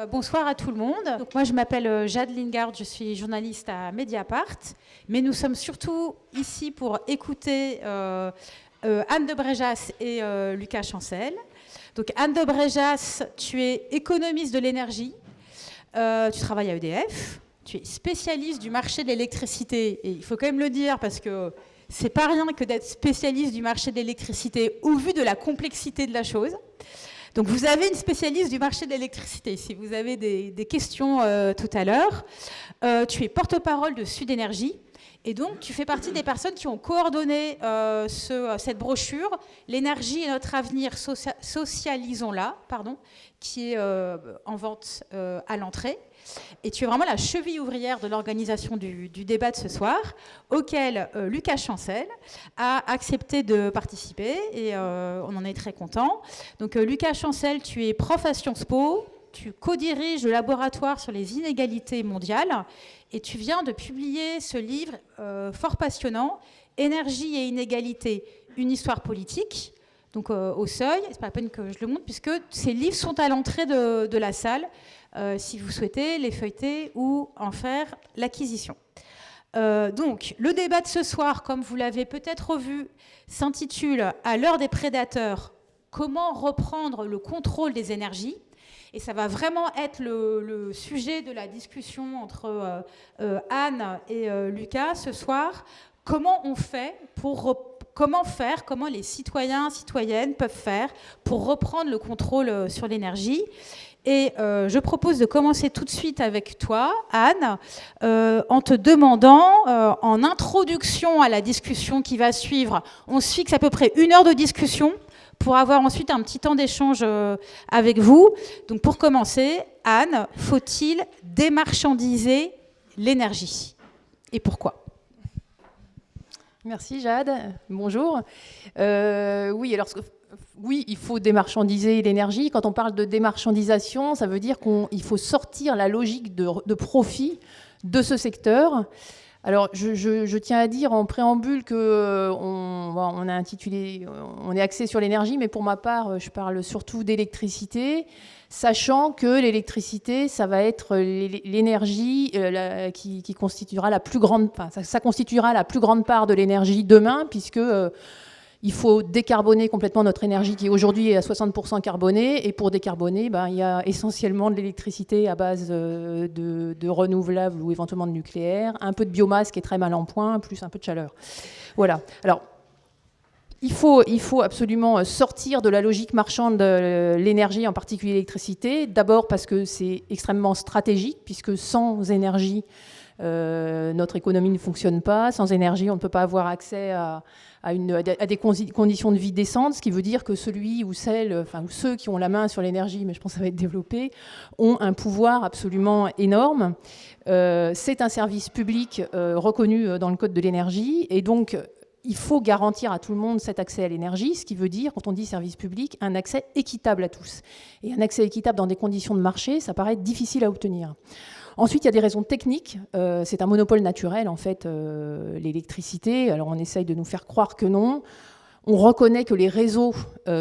Bonsoir à tout le monde. Donc, moi, je m'appelle Jade Lingard, je suis journaliste à Mediapart, mais nous sommes surtout ici pour écouter Anne de Bréjas et Lucas Chancel. Donc, Anne de Bréjas, tu es économiste de l'énergie, tu travailles à EDF, tu es spécialiste du marché de l'électricité, et il faut quand même le dire parce que c'est pas rien que d'être spécialiste du marché de l'électricité au vu de la complexité de la chose. Donc vous avez une spécialiste du marché de l'électricité, si vous avez des questions tout à l'heure. Tu es porte-parole de Sud Énergie, et donc tu fais partie des personnes qui ont coordonné cette brochure, L'énergie est notre avenir, socialisons-la, qui est en vente à l'entrée. Et tu es vraiment la cheville ouvrière de l'organisation du débat de ce soir, auquel Lucas Chancel a accepté de participer, et on en est très content. Donc Lucas Chancel, tu es prof à Sciences Po, tu co-diriges le laboratoire sur les inégalités mondiales, et tu viens de publier ce livre fort passionnant, Énergie et inégalité, une histoire politique. Donc au Seuil, c'est pas la peine que je le montre, puisque ces livres sont à l'entrée de la salle, si vous souhaitez les feuilleter ou en faire l'acquisition. Donc, le débat de ce soir, comme vous l'avez peut-être vu, s'intitule « À l'heure des prédateurs, comment reprendre le contrôle des énergies ?» Et ça va vraiment être le sujet de la discussion entre Anne et Lucas ce soir. Comment on fait comment les citoyens, citoyennes peuvent faire pour reprendre le contrôle sur l'énergie. Et je propose de commencer tout de suite avec toi, Anne, en te demandant, en introduction à la discussion qui va suivre, on se fixe à peu près 1 heure de discussion pour avoir ensuite un petit temps d'échange avec vous. Donc pour commencer, Anne, faut-il démarchandiser l'énergie? Et pourquoi? Merci Jade, bonjour. Oui, il faut démarchandiser l'énergie. Quand on parle de démarchandisation, ça veut dire qu'il faut sortir la logique de profit de ce secteur. Alors, je tiens à dire en préambule on est axé sur l'énergie, mais pour ma part, je parle surtout d'électricité, sachant que l'électricité, ça va être l'énergie qui constituera la plus grande, ça constituera la plus grande part de l'énergie demain, puisque il faut décarboner complètement notre énergie qui aujourd'hui est à 60% carbonée. Et pour décarboner, il y a essentiellement de l'électricité à base de renouvelables ou éventuellement de nucléaire, un peu de biomasse qui est très mal en point, plus un peu de chaleur. Voilà. Alors, il faut absolument sortir de la logique marchande de l'énergie, en particulier l'électricité. D'abord parce que c'est extrêmement stratégique, puisque sans énergie, notre économie ne fonctionne pas. Sans énergie, on ne peut pas avoir accès à des conditions de vie décentes, ce qui veut dire que celui ou ceux qui ont la main sur l'énergie, mais je pense que ça va être développé, ont un pouvoir absolument énorme. C'est un service public reconnu dans le Code de l'énergie, et donc il faut garantir à tout le monde cet accès à l'énergie, ce qui veut dire, quand on dit service public, un accès équitable à tous. Et un accès équitable dans des conditions de marché, ça paraît difficile à obtenir. Ensuite, il y a des raisons techniques. C'est un monopole naturel, en fait, l'électricité. Alors, on essaye de nous faire croire que non. On reconnaît que les réseaux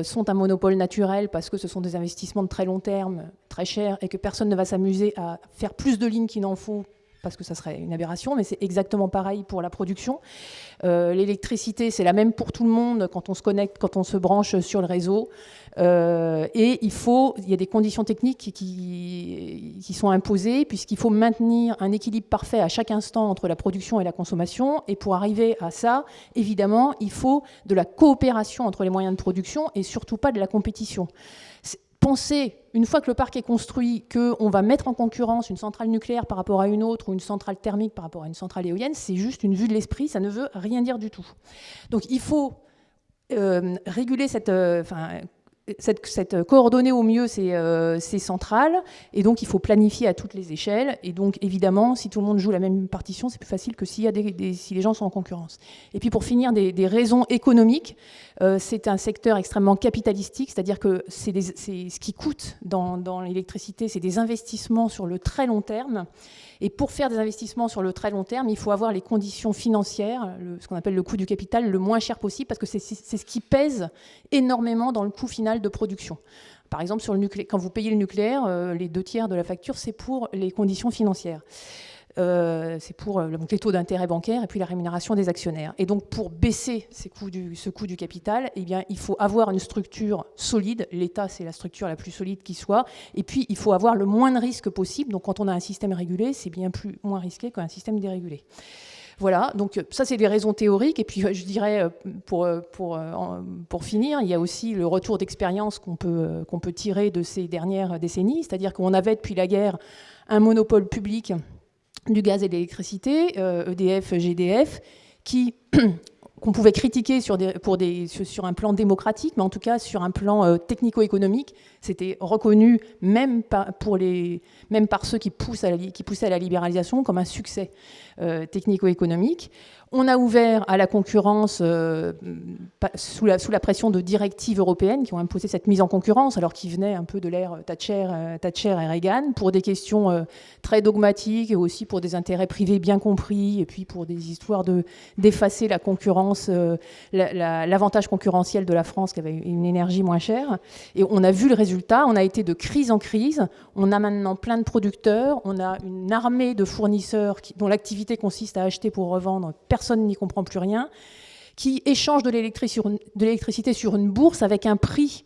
sont un monopole naturel parce que ce sont des investissements de très long terme, très chers, et que personne ne va s'amuser à faire plus de lignes qu'il n'en faut, parce que ça serait une aberration, mais c'est exactement pareil pour la production. L'électricité, c'est la même pour tout le monde quand on se connecte, quand on se branche sur le réseau. Et il y a des conditions techniques qui sont imposées, puisqu'il faut maintenir un équilibre parfait à chaque instant entre la production et la consommation. Et pour arriver à ça, évidemment, il faut de la coopération entre les moyens de production et surtout pas de la compétition. Penser, une fois que le parc est construit, qu'on va mettre en concurrence une centrale nucléaire par rapport à une autre ou une centrale thermique par rapport à une centrale éolienne, c'est juste une vue de l'esprit, ça ne veut rien dire du tout. Donc il faut réguler coordonner au mieux ces centrales, et donc il faut planifier à toutes les échelles. Et donc évidemment, si tout le monde joue la même partition, c'est plus facile que si les gens sont en concurrence. Et puis pour finir, des raisons économiques, c'est un secteur extrêmement capitalistique, c'est-à-dire que ce qui coûte dans l'électricité, c'est des investissements sur le très long terme. Et pour faire des investissements sur le très long terme, il faut avoir les conditions financières, ce qu'on appelle le coût du capital, le moins cher possible, parce que c'est ce qui pèse énormément dans le coût final marginale de production. Par exemple, quand vous payez le nucléaire, les 2/3 de la facture, c'est pour les conditions financières. C'est pour les taux d'intérêt bancaire et puis la rémunération des actionnaires. Et donc, pour baisser ce coût du capital, eh bien, il faut avoir une structure solide. L'État, c'est la structure la plus solide qui soit. Et puis, il faut avoir le moins de risques possible. Donc, quand on a un système régulé, c'est bien moins risqué qu'un système dérégulé. Voilà, donc ça c'est des raisons théoriques. Et puis je dirais, pour finir, il y a aussi le retour d'expérience qu'on peut tirer de ces dernières décennies. C'est-à-dire qu'on avait depuis la guerre un monopole public du gaz et de l'électricité, EDF, GDF, qu'on pouvait critiquer sur un plan démocratique, mais en tout cas sur un plan technico-économique, c'était reconnu même par ceux qui poussaient à la libéralisation comme un succès technico-économique. On a ouvert à la concurrence sous la pression de directives européennes qui ont imposé cette mise en concurrence, alors qu'ils venaient un peu de l'ère Thatcher et Reagan, pour des questions très dogmatiques et aussi pour des intérêts privés bien compris, et puis pour des histoires d'effacer la concurrence, l'avantage concurrentiel de la France qui avait une énergie moins chère. Et on a vu le résultat, on a été de crise en crise, on a maintenant plein de producteurs, on a une armée de fournisseurs dont l'activité consiste à acheter pour revendre, personne n'y comprend plus rien, qui échangent de l'électricité sur une bourse avec un prix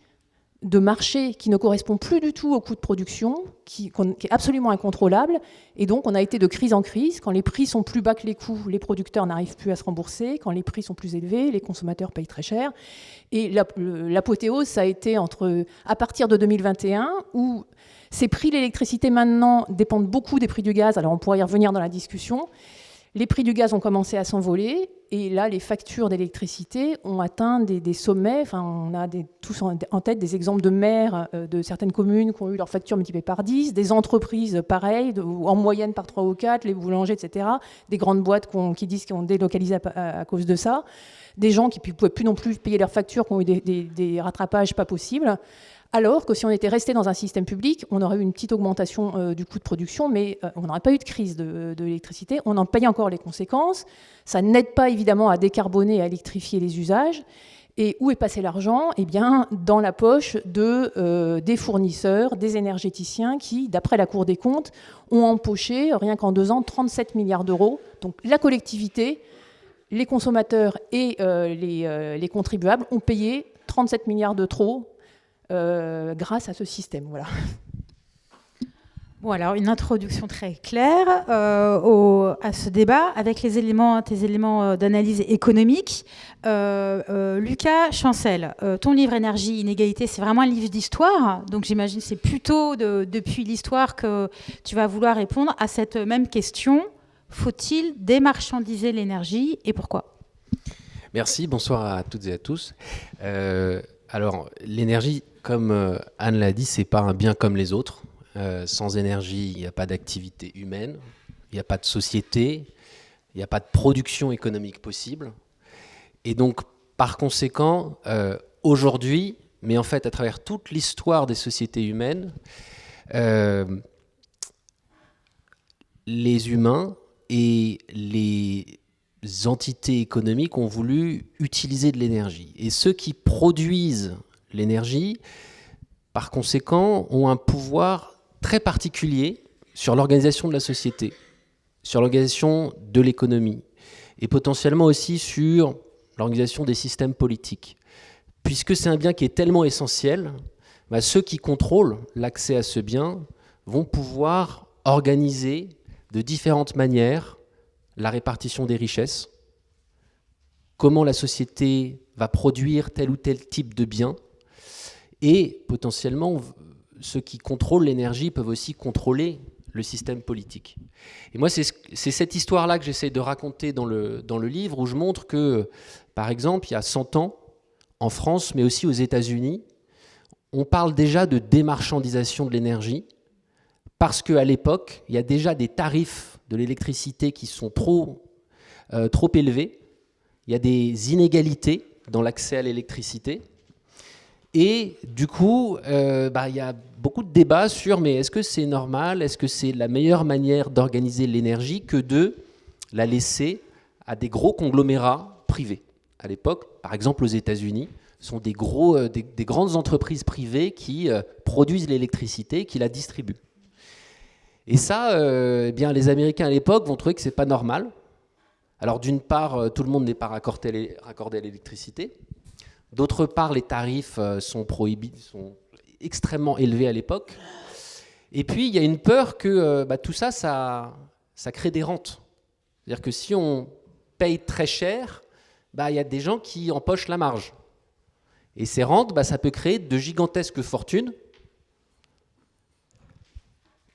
de marché qui ne correspond plus du tout au coût de production, qui est absolument incontrôlable. Et donc, on a été de crise en crise. Quand les prix sont plus bas que les coûts, les producteurs n'arrivent plus à se rembourser. Quand les prix sont plus élevés, les consommateurs payent très cher. Et l'apothéose, ça a été à partir de 2021, où ces prix de l'électricité maintenant dépendent beaucoup des prix du gaz. Alors, on pourra y revenir dans la discussion. Les prix du gaz ont commencé à s'envoler et là, les factures d'électricité ont atteint des sommets. Enfin, on a tous en tête des exemples de maires de certaines communes qui ont eu leurs factures multipliées par 10, des entreprises pareilles, en moyenne par 3 ou 4, les boulangers, etc., des grandes boîtes qui disent qu'ils ont délocalisé à cause de ça, des gens qui ne pouvaient plus non plus payer leurs factures, qui ont eu des rattrapages pas possibles. Alors que si on était resté dans un système public, on aurait eu une petite augmentation du coût de production, mais on n'aurait pas eu de crise de l'électricité. On en paye encore les conséquences. Ça n'aide pas évidemment à décarboner et à électrifier les usages. Et où est passé l'argent ? Eh bien, dans la poche des fournisseurs, des énergéticiens qui, d'après la Cour des comptes, ont empoché, rien qu'en 2 ans, 37 milliards d'euros. Donc la collectivité, les consommateurs et les contribuables ont payé 37 milliards de trop grâce à ce système. Voilà. Bon, alors une introduction très claire à ce débat avec tes éléments d'analyse économique. Lucas Chancel, ton livre Énergie, inégalité, c'est vraiment un livre d'histoire. Donc j'imagine que c'est plutôt depuis l'histoire que tu vas vouloir répondre à cette même question. Faut-il démarchandiser l'énergie et pourquoi ? Merci, bonsoir à toutes et à tous. Alors, l'énergie, comme Anne l'a dit, c'est pas un bien comme les autres. Sans énergie, il n'y a pas d'activité humaine, il n'y a pas de société, il n'y a pas de production économique possible. Et donc, par conséquent, aujourd'hui, mais en fait à travers toute l'histoire des sociétés humaines, les humains et les entités économiques ont voulu utiliser de l'énergie. Et ceux qui produisent l'énergie, par conséquent, ont un pouvoir très particulier sur l'organisation de la société, sur l'organisation de l'économie et potentiellement aussi sur l'organisation des systèmes politiques. Puisque c'est un bien qui est tellement essentiel, ceux qui contrôlent l'accès à ce bien vont pouvoir organiser de différentes manières la répartition des richesses, comment la société va produire tel ou tel type de bien, et potentiellement, ceux qui contrôlent l'énergie peuvent aussi contrôler le système politique. Et moi, c'est cette histoire-là que j'essaie de raconter dans le livre, où je montre que, par exemple, il y a 100 ans, en France, mais aussi aux États-Unis, on parle déjà de démarchandisation de l'énergie, parce qu'à l'époque, il y a déjà des tarifs de l'électricité qui sont trop élevés, il y a des inégalités dans l'accès à l'électricité, et du coup, il y a beaucoup de débats sur mais est-ce que c'est normal, est-ce que c'est la meilleure manière d'organiser l'énergie que de la laisser à des gros conglomérats privés. À l'époque, par exemple aux États-Unis, sont des grandes entreprises privées qui produisent l'électricité, qui la distribuent. Et ça, les Américains à l'époque vont trouver que c'est pas normal. Alors d'une part, tout le monde n'est pas raccordé à l'électricité. D'autre part, les tarifs sont extrêmement élevés à l'époque. Et puis, il y a une peur que tout ça crée des rentes. C'est-à-dire que si on paye très cher, il y a des gens qui empochent la marge. Et ces rentes, ça peut créer de gigantesques fortunes.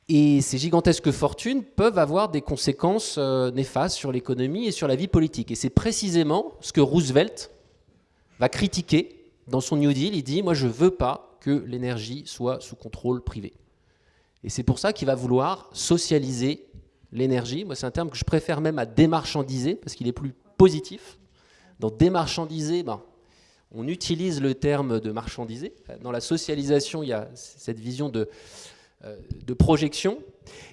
Et ces gigantesques fortunes peuvent avoir des conséquences néfastes sur l'économie et sur la vie politique. Et c'est précisément ce que Roosevelt va critiquer dans son New Deal. Il dit « Moi, je ne veux pas que l'énergie soit sous contrôle privé ». Et c'est pour ça qu'il va vouloir socialiser l'énergie. Moi, c'est un terme que je préfère même à démarchandiser, parce qu'il est plus positif. Dans démarchandiser, on utilise le terme de marchandiser. Dans la socialisation, il y a cette vision de projection.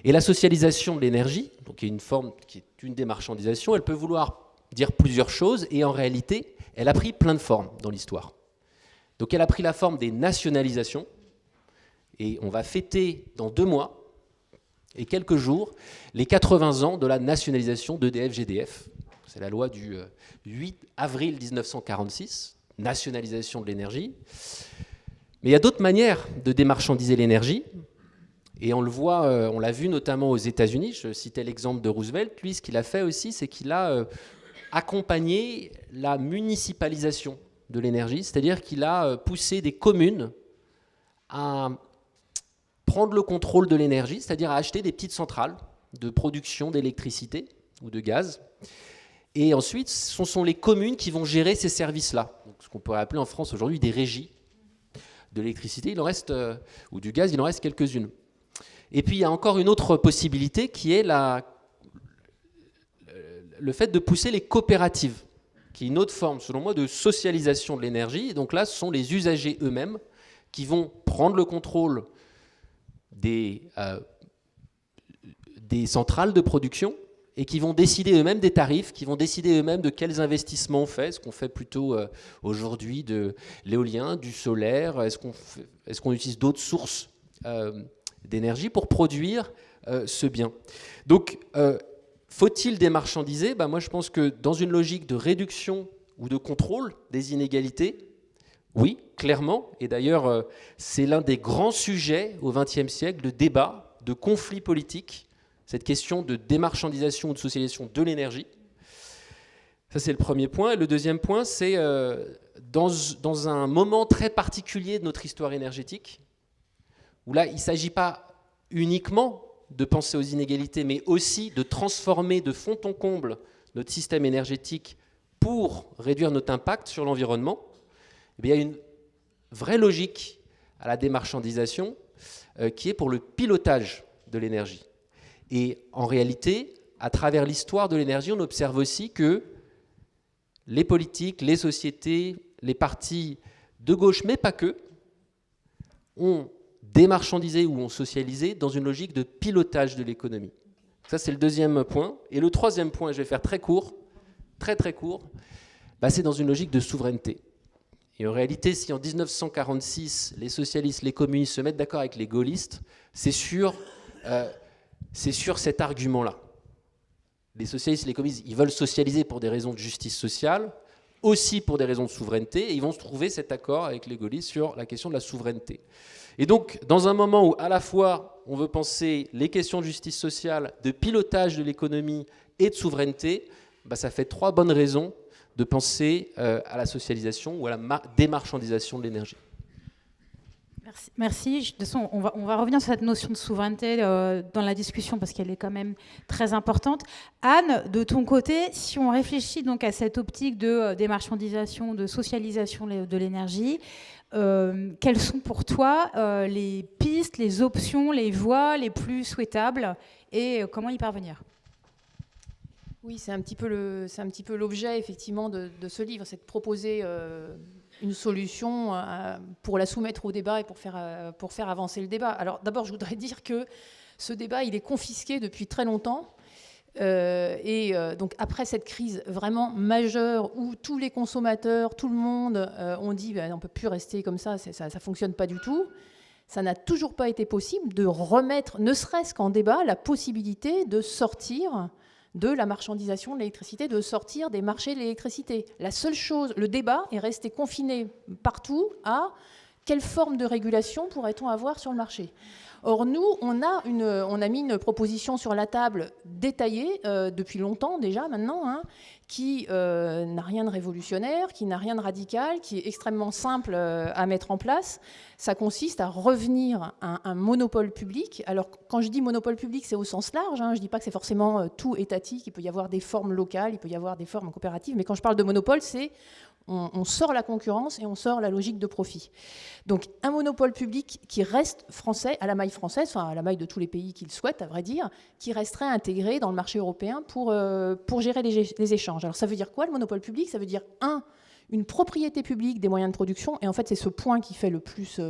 Et la socialisation de l'énergie, donc qui est une forme, qui est une démarchandisation, elle peut vouloir dire plusieurs choses, et en réalité, elle a pris plein de formes dans l'histoire. Donc elle a pris la forme des nationalisations, et on va fêter dans 2 mois et quelques jours les 80 ans de la nationalisation d'EDF-GDF. C'est la loi du 8 avril 1946, nationalisation de l'énergie. Mais il y a d'autres manières de démarchandiser l'énergie. Et on le voit, on l'a vu notamment aux États-Unis. Je citais l'exemple de Roosevelt. Lui, ce qu'il a fait aussi, c'est qu'il a accompagné la municipalisation de l'énergie, c'est-à-dire qu'il a poussé des communes à prendre le contrôle de l'énergie, c'est-à-dire à acheter des petites centrales de production d'électricité ou de gaz. Et ensuite, ce sont les communes qui vont gérer ces services-là. Donc, ce qu'on pourrait appeler en France aujourd'hui des régies. De l'électricité, il en reste, ou du gaz, il en reste quelques-unes. Et puis, il y a encore une autre possibilité qui est le fait de pousser les coopératives, qui est une autre forme, selon moi, de socialisation de l'énergie. Et donc là, ce sont les usagers eux-mêmes qui vont prendre le contrôle des centrales de production et qui vont décider eux-mêmes des tarifs, qui vont décider eux-mêmes de quels investissements on fait. Est-ce qu'on fait plutôt aujourd'hui de l'éolien, du solaire? Est-ce qu'on utilise d'autres sources d'énergie pour produire ce bien? Donc, faut-il démarchandiser? Moi, je pense que dans une logique de réduction ou de contrôle des inégalités, oui, clairement. Et d'ailleurs, c'est l'un des grands sujets au XXe siècle de débat, de conflit politique, cette question de démarchandisation ou de socialisation de l'énergie. Ça, c'est le premier point. Et le deuxième point, c'est dans un moment très particulier de notre histoire énergétique, où là, il ne s'agit pas uniquement de penser aux inégalités, mais aussi de transformer de fond en comble notre système énergétique pour réduire notre impact sur l'environnement. Il y a une vraie logique à la démarchandisation qui est pour le pilotage de l'énergie. Et en réalité, à travers l'histoire de l'énergie, on observe aussi que les politiques, les sociétés, les partis de gauche, mais pas que, ont démarchandisé ou ont socialisé dans une logique de pilotage de l'économie. Ça, c'est le deuxième point. Et le troisième point, je vais faire très court, très très court, c'est dans une logique de souveraineté. Et en réalité, si en 1946, les socialistes, les communistes se mettent d'accord avec les gaullistes, c'est sur cet argument-là. Les socialistes et les communistes, ils veulent socialiser pour des raisons de justice sociale, aussi pour des raisons de souveraineté, et ils vont se trouver cet accord avec les gaullistes sur la question de la souveraineté. Et donc, dans un moment où à la fois on veut penser les questions de justice sociale, de pilotage de l'économie et de souveraineté, ça fait 3 bonnes raisons de penser à la socialisation ou à la démarchandisation de l'énergie. Merci. De toute façon, on va revenir sur cette notion de souveraineté dans la discussion parce qu'elle est quand même très importante. Anne, de ton côté, si on réfléchit donc à cette optique de démarchandisation, de socialisation de l'énergie, quelles sont pour toi les pistes, les options, les voies les plus souhaitables et comment y parvenir ? Oui, c'est un petit peu l'objet effectivement de ce livre, c'est de proposer une solution pour la soumettre au débat et pour faire avancer le débat. Alors d'abord, je voudrais dire que ce débat, il est confisqué depuis très longtemps. Donc après cette crise vraiment majeure où tous les consommateurs, tout le monde ont dit on ne peut plus rester comme ça ne fonctionne pas du tout, ça n'a toujours pas été possible de remettre, ne serait-ce qu'en débat, la possibilité de sortir de la marchandisation de l'électricité, de sortir des marchés de l'électricité. La seule chose, le débat est resté confiné partout à quelle forme de régulation pourrait-on avoir sur le marché. Or, nous, on a mis une proposition sur la table détaillée depuis longtemps déjà maintenant, qui n'a rien de révolutionnaire, qui n'a rien de radical, qui est extrêmement simple à mettre en place. Ça consiste à revenir à un monopole public. Alors, quand je dis monopole public, c'est au sens large. Je ne dis pas que c'est forcément tout étatique. Il peut y avoir des formes locales, il peut y avoir des formes coopératives. Mais quand je parle de monopole, c'est on sort la concurrence et on sort la logique de profit. Donc un monopole public qui reste français, à la maille française, enfin à la maille de tous les pays qui le souhaitent, à vrai dire, qui resterait intégré dans le marché européen pour gérer les échanges. Alors ça veut dire quoi le monopole public ? Ça veut dire, une propriété publique des moyens de production, et en fait c'est ce point qui fait le plus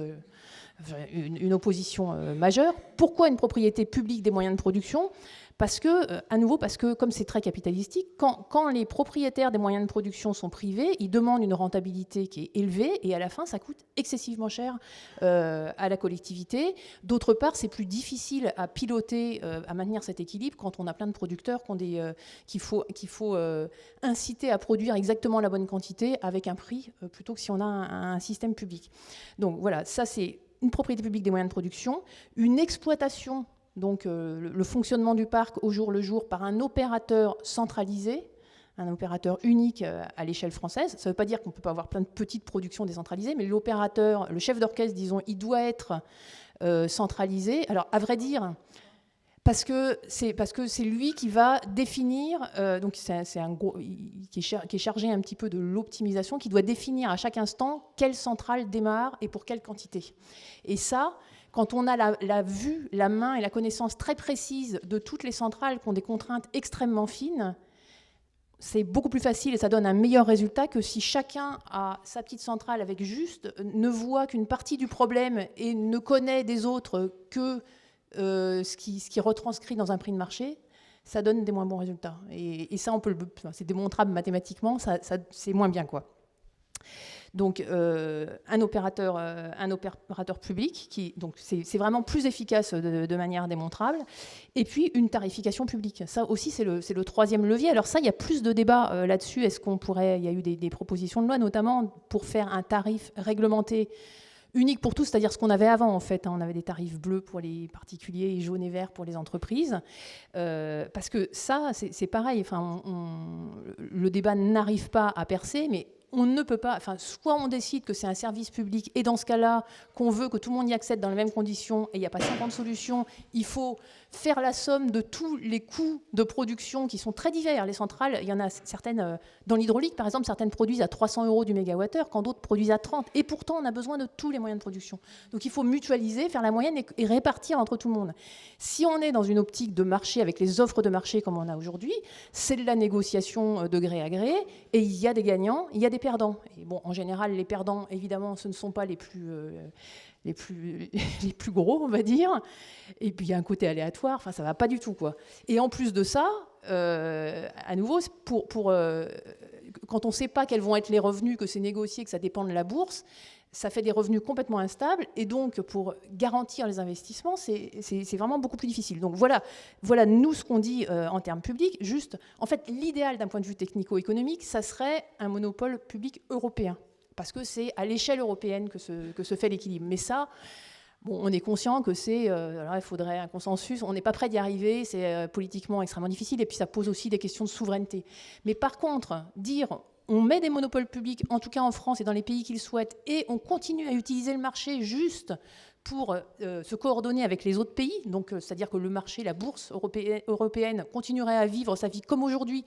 une opposition majeure. Pourquoi une propriété publique des moyens de production ? Parce que, comme c'est très capitalistique, quand les propriétaires des moyens de production sont privés, ils demandent une rentabilité qui est élevée et à la fin, ça coûte excessivement cher à la collectivité. D'autre part, c'est plus difficile à piloter, à maintenir cet équilibre quand on a plein de producteurs qu'il faut inciter à produire exactement la bonne quantité avec un prix plutôt que si on a un système public. Donc voilà, ça c'est une propriété publique des moyens de production, une exploitation. Donc le fonctionnement du parc au jour le jour par un opérateur centralisé, un opérateur unique à l'échelle française. Ça ne veut pas dire qu'on ne peut pas avoir plein de petites productions décentralisées, mais l'opérateur, le chef d'orchestre, disons, il doit être centralisé. Alors à vrai dire, parce que c'est lui qui va définir, donc c'est un gros, qui est chargé un petit peu de l'optimisation, qui doit définir à chaque instant quelle centrale démarre et pour quelle quantité. Et ça, quand on a la vue, la main et la connaissance très précise de toutes les centrales qui ont des contraintes extrêmement fines, c'est beaucoup plus facile et ça donne un meilleur résultat que si chacun a sa petite centrale avec juste, ne voit qu'une partie du problème et ne connaît des autres que ce qui retranscrit dans un prix de marché. Ça donne des moins bons résultats. Et ça, c'est démontrable mathématiquement, c'est moins bien, quoi. Donc un opérateur public, donc c'est vraiment plus efficace de manière démontrable. Et puis une tarification publique. Ça aussi, c'est le troisième levier. Alors ça, il y a plus de débats là-dessus. Il y a eu des propositions de loi, notamment pour faire un tarif réglementé unique pour tous, c'est-à-dire ce qu'on avait avant en fait. On avait des tarifs bleus pour les particuliers et jaunes et verts pour les entreprises. Parce que ça, c'est pareil. Enfin, le débat n'arrive pas à percer, mais on ne peut pas, soit on décide que c'est un service public et dans ce cas-là, qu'on veut que tout le monde y accède dans les mêmes conditions et il n'y a pas 50 solutions, il faut faire la somme de tous les coûts de production qui sont très divers. Les centrales, il y en a certaines, dans l'hydraulique par exemple, certaines produisent à 300 € du mégawattheure quand d'autres produisent à 30. Et pourtant, on a besoin de tous les moyens de production. Donc il faut mutualiser, faire la moyenne et répartir entre tout le monde. Si on est dans une optique de marché avec les offres de marché comme on a aujourd'hui, c'est de la négociation de gré à gré et il y a des gagnants, il y a des perdants. Et bon, en général, les perdants, évidemment, ce ne sont pas les plus gros, on va dire. Et puis, il y a un côté aléatoire. Enfin, ça ne va pas du tout, quoi. Et en plus de ça, à nouveau, quand on ne sait pas quels vont être les revenus, que c'est négocié, que ça dépend de la bourse, ça fait des revenus complètement instables. Et donc, pour garantir les investissements, c'est vraiment beaucoup plus difficile. Donc, voilà nous, ce qu'on dit en termes publics. Juste, en fait, l'idéal d'un point de vue technico-économique, ça serait un monopole public européen. Parce que c'est à l'échelle européenne que se fait l'équilibre. Mais ça, bon, on est conscient que alors il faudrait un consensus. On n'est pas prêt d'y arriver. C'est politiquement extrêmement difficile. Et puis, ça pose aussi des questions de souveraineté. Mais par contre, dire... On met des monopoles publics, en tout cas en France et dans les pays qu'ils souhaitent, et on continue à utiliser le marché juste pour se coordonner avec les autres pays. Donc, c'est-à-dire que le marché, la bourse européenne continuerait à vivre sa vie comme aujourd'hui,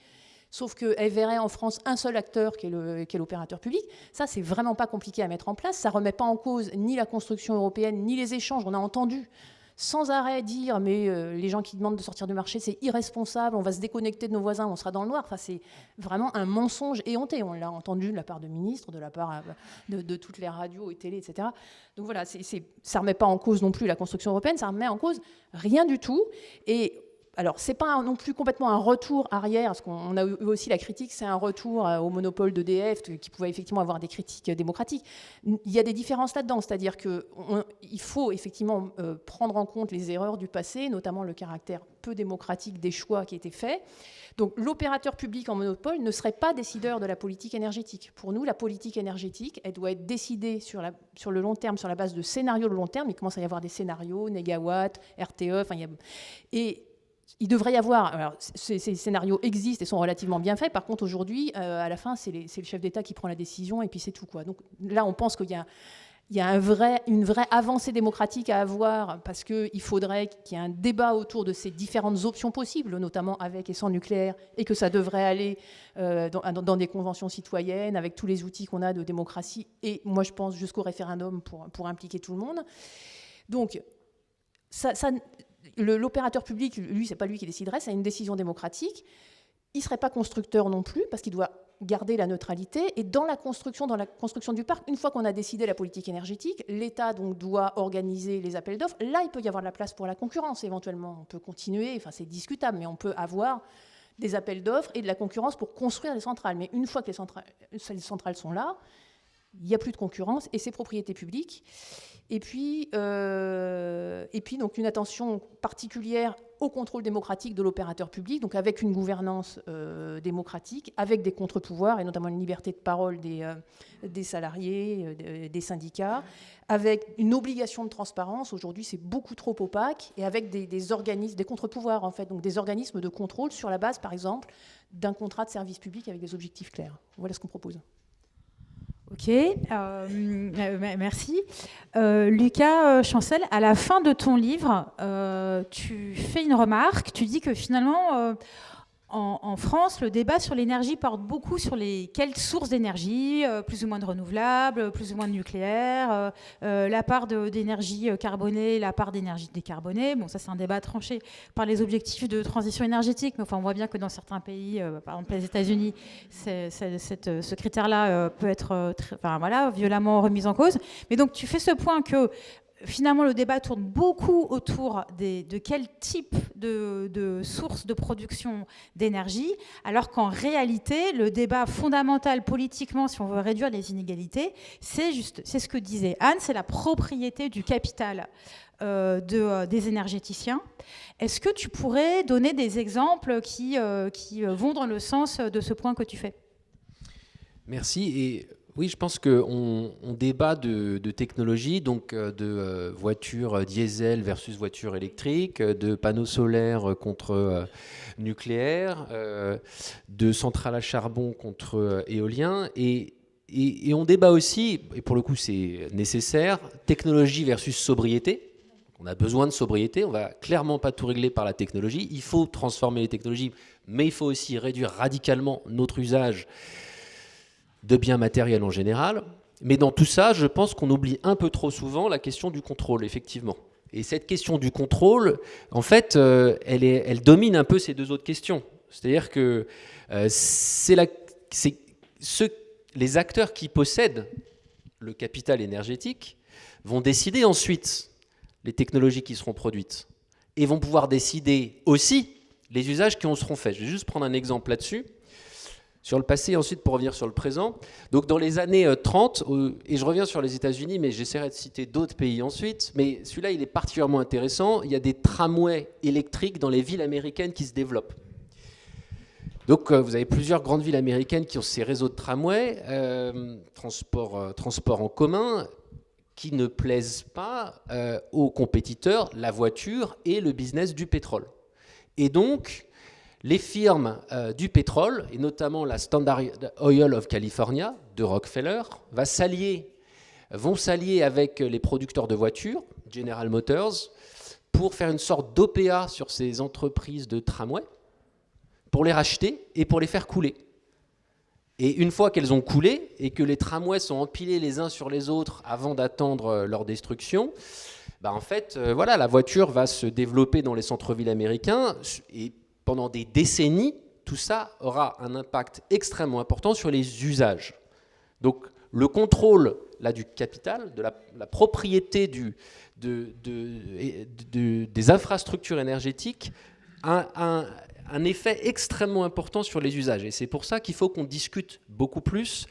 sauf qu'elle verrait en France un seul acteur qui est l'opérateur public. Ça, c'est vraiment pas compliqué à mettre en place. Ça remet pas en cause ni la construction européenne, ni les échanges. On a entendu sans arrêt dire mais les gens qui demandent de sortir du marché, c'est irresponsable, on va se déconnecter de nos voisins, on sera dans le noir. Enfin, c'est vraiment un mensonge éhonté. On l'a entendu de la part de ministres, de la part de toutes les radios et télé, etc. Donc voilà, ça ne remet pas en cause non plus la construction européenne, ça remet en cause rien du tout. Et alors, ce n'est pas non plus complètement un retour arrière, parce qu'on a eu aussi la critique, c'est un retour au monopole d'EDF, qui pouvait effectivement avoir des critiques démocratiques. Il y a des différences là-dedans, c'est-à-dire qu'il faut effectivement prendre en compte les erreurs du passé, notamment le caractère peu démocratique des choix qui étaient faits. Donc l'opérateur public en monopole ne serait pas décideur de la politique énergétique. Pour nous, la politique énergétique, elle doit être décidée sur le long terme, sur la base de scénarios de long terme. Il commence à y avoir des scénarios, négawatts, RTE, et il devrait y avoir, alors ces scénarios existent et sont relativement bien faits, par contre aujourd'hui, à la fin, c'est le chef d'État qui prend la décision et puis c'est tout, quoi. Donc là, on pense qu'il y a une vraie avancée démocratique à avoir, parce qu'il faudrait qu'il y ait un débat autour de ces différentes options possibles, notamment avec et sans nucléaire, et que ça devrait aller dans des conventions citoyennes, avec tous les outils qu'on a de démocratie, et moi je pense jusqu'au référendum pour impliquer tout le monde. Donc, l'opérateur public, lui, c'est pas lui qui déciderait, c'est une décision démocratique. Il ne serait pas constructeur non plus, parce qu'il doit garder la neutralité. Et dans la construction du parc, une fois qu'on a décidé la politique énergétique, l'État donc doit organiser les appels d'offres. Là, il peut y avoir de la place pour la concurrence, éventuellement. On peut continuer, enfin c'est discutable, mais on peut avoir des appels d'offres et de la concurrence pour construire les centrales. Mais une fois que les centrales sont là, il n'y a plus de concurrence et c'est propriété publique. Et puis donc une attention particulière au contrôle démocratique de l'opérateur public, donc avec une gouvernance démocratique, avec des contre-pouvoirs, et notamment une liberté de parole des salariés, des syndicats, avec une obligation de transparence. Aujourd'hui, c'est beaucoup trop opaque, et avec des organismes, des contre-pouvoirs, en fait, donc des organismes de contrôle sur la base, par exemple, d'un contrat de service public avec des objectifs clairs. Voilà ce qu'on propose. Ok, merci. Lucas Chancel, à la fin de ton livre, tu fais une remarque, tu dis que finalement, en France, le débat sur l'énergie porte beaucoup sur quelles sources d'énergie, plus ou moins de renouvelables, plus ou moins de nucléaire, la part d'énergie carbonée, la part d'énergie décarbonée. Bon, ça c'est un débat tranché par les objectifs de transition énergétique, mais enfin, on voit bien que dans certains pays, par exemple les États-Unis, ce critère-là peut être violemment remis en cause. Mais donc tu fais ce point que finalement, le débat tourne beaucoup autour de quel type de source de production d'énergie, alors qu'en réalité, le débat fondamental politiquement, si on veut réduire les inégalités, c'est ce que disait Anne, c'est la propriété du capital des énergéticiens. Est-ce que tu pourrais donner des exemples qui vont dans le sens de ce point que tu fais ? Merci. Et oui, je pense qu'on débat de technologie, donc de voitures diesel versus voitures électriques, de panneaux solaires contre nucléaire, de centrales à charbon contre éolien. Et on débat aussi, et pour le coup c'est nécessaire, technologie versus sobriété. On a besoin de sobriété, on ne va clairement pas tout régler par la technologie. Il faut transformer les technologies, mais il faut aussi réduire radicalement notre usage de biens matériels en général. Mais dans tout ça, je pense qu'on oublie un peu trop souvent la question du contrôle, effectivement. Et cette question du contrôle, en fait, elle domine un peu ces deux autres questions. C'est-à-dire que les acteurs qui possèdent le capital énergétique vont décider ensuite les technologies qui seront produites et vont pouvoir décider aussi les usages qui en seront faits. Je vais juste prendre un exemple là-dessus. Sur le passé, ensuite, pour revenir sur le présent. Donc, dans les années 30, et je reviens sur les États-Unis, mais j'essaierai de citer d'autres pays ensuite, mais celui-là, il est particulièrement intéressant. Il y a des tramways électriques dans les villes américaines qui se développent. Donc, vous avez plusieurs grandes villes américaines qui ont ces réseaux de tramways, transport en commun, qui ne plaisent pas aux compétiteurs, la voiture et le business du pétrole. Et donc, les firmes du pétrole, et notamment la Standard Oil of California, de Rockefeller, vont s'allier avec les producteurs de voitures, General Motors, pour faire une sorte d'OPA sur ces entreprises de tramway, pour les racheter et pour les faire couler. Et une fois qu'elles ont coulé et que les tramways sont empilés les uns sur les autres avant d'attendre leur destruction, en fait, la voiture va se développer dans les centres-villes américains et pendant des décennies, tout ça aura un impact extrêmement important sur les usages. Donc, le contrôle du capital, de la propriété des infrastructures énergétiques un effet extrêmement important sur les usages. Et c'est pour ça qu'il faut qu'on discute beaucoup plus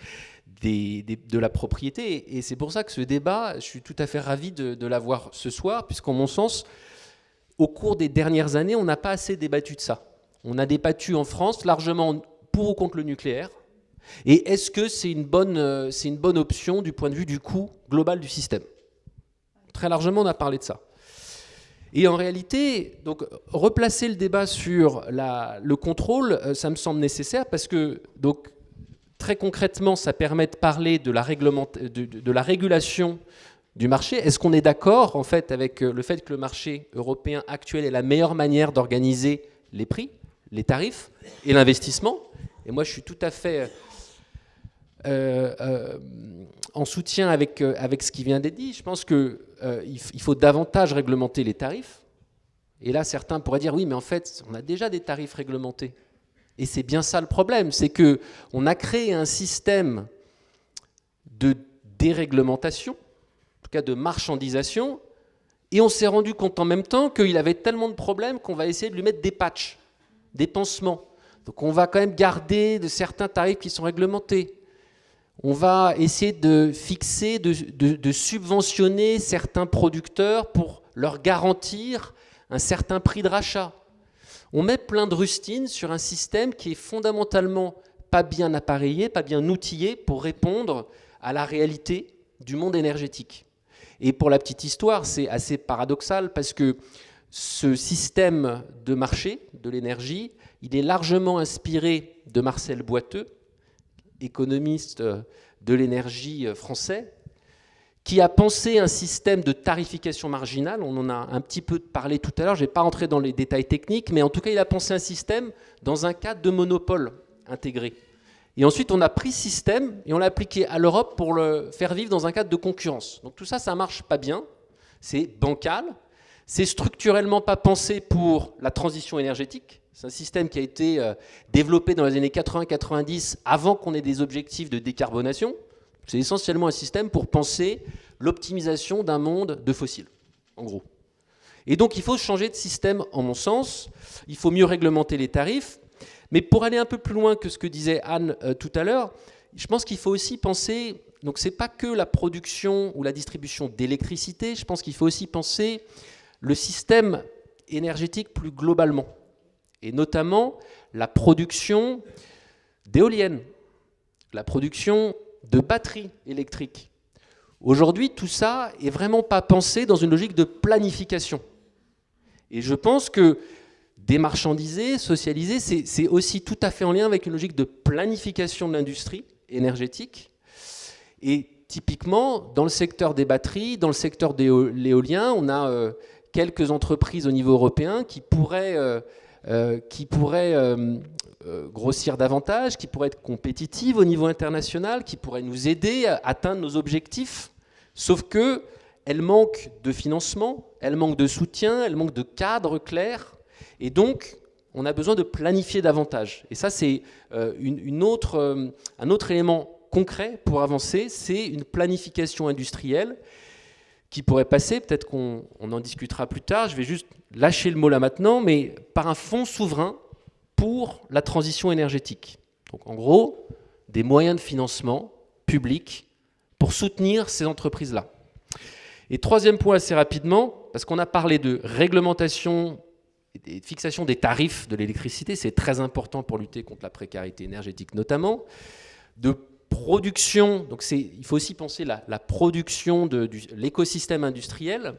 de la propriété. Et c'est pour ça que ce débat, je suis tout à fait ravi de l'avoir ce soir, puisqu'en mon sens, au cours des dernières années, on n'a pas assez débattu de ça. On a débattu en France largement pour ou contre le nucléaire. Et est-ce que c'est une bonne option du point de vue du coût global du système ? Très largement, on a parlé de ça. Et en réalité, donc, replacer le débat sur le contrôle, ça me semble nécessaire parce que, donc, très concrètement, ça permet de parler de la régulation du marché. Est-ce qu'on est d'accord, en fait, avec le fait que le marché européen actuel est la meilleure manière d'organiser les prix, les tarifs et l'investissement ? Et moi, je suis tout à fait en soutien avec ce qui vient d'être dit. Je pense qu'il faut davantage réglementer les tarifs. Et là, certains pourraient dire, oui, mais en fait, on a déjà des tarifs réglementés. Et c'est bien ça le problème, c'est qu'on a créé un système de déréglementation, en tout cas de marchandisation, et on s'est rendu compte en même temps qu'il avait tellement de problèmes qu'on va essayer de lui mettre des patchs, des pansements. Donc on va quand même garder de certains tarifs qui sont réglementés. On va essayer de fixer, de subventionner certains producteurs pour leur garantir un certain prix de rachat. On met plein de rustines sur un système qui est fondamentalement pas bien appareillé, pas bien outillé pour répondre à la réalité du monde énergétique. Et pour la petite histoire, c'est assez paradoxal parce que ce système de marché de l'énergie, il est largement inspiré de Marcel Boiteux, économiste de l'énergie français, qui a pensé un système de tarification marginale. On en a un petit peu parlé tout à l'heure, je ne vais pas rentrer dans les détails techniques, mais en tout cas, il a pensé un système dans un cadre de monopole intégré. Et ensuite, on a pris ce système et on l'a appliqué à l'Europe pour le faire vivre dans un cadre de concurrence. Donc tout ça, ça ne marche pas bien, c'est bancal, c'est structurellement pas pensé pour la transition énergétique. C'est un système qui a été développé dans les années 80-90 avant qu'on ait des objectifs de décarbonation. C'est essentiellement un système pour penser l'optimisation d'un monde de fossiles, en gros. Et donc il faut changer de système, en mon sens. Il faut mieux réglementer les tarifs. Mais pour aller un peu plus loin que ce que disait Anne tout à l'heure, je pense qu'il faut aussi penser, donc ce n'est pas que la production ou la distribution d'électricité, je pense qu'il faut aussi penser le système énergétique plus globalement. Et notamment la production d'éoliennes, la production de batteries électriques. Aujourd'hui, tout ça n'est vraiment pas pensé dans une logique de planification. Et je pense que démarchandiser, socialiser, c'est aussi tout à fait en lien avec une logique de planification de l'industrie énergétique. Et typiquement, dans le secteur des batteries, dans le secteur de l'éolien, on a quelques entreprises au niveau européen qui pourraient grossir davantage, qui pourraient être compétitives au niveau international, qui pourraient nous aider à atteindre nos objectifs, sauf qu'elles manquent de financement, elles manquent de soutien, elles manquent de cadre clair, et donc on a besoin de planifier davantage. Et ça, c'est un autre élément concret pour avancer, c'est une planification industrielle qui pourrait passer, peut-être qu'on en discutera plus tard, je vais juste lâcher le mot là maintenant, mais par un fonds souverain pour la transition énergétique. Donc en gros, des moyens de financement publics pour soutenir ces entreprises-là. Et troisième point assez rapidement, parce qu'on a parlé de réglementation et de fixation des tarifs de l'électricité, c'est très important pour lutter contre la précarité énergétique notamment, de production, donc il faut aussi penser la production de l'écosystème industriel,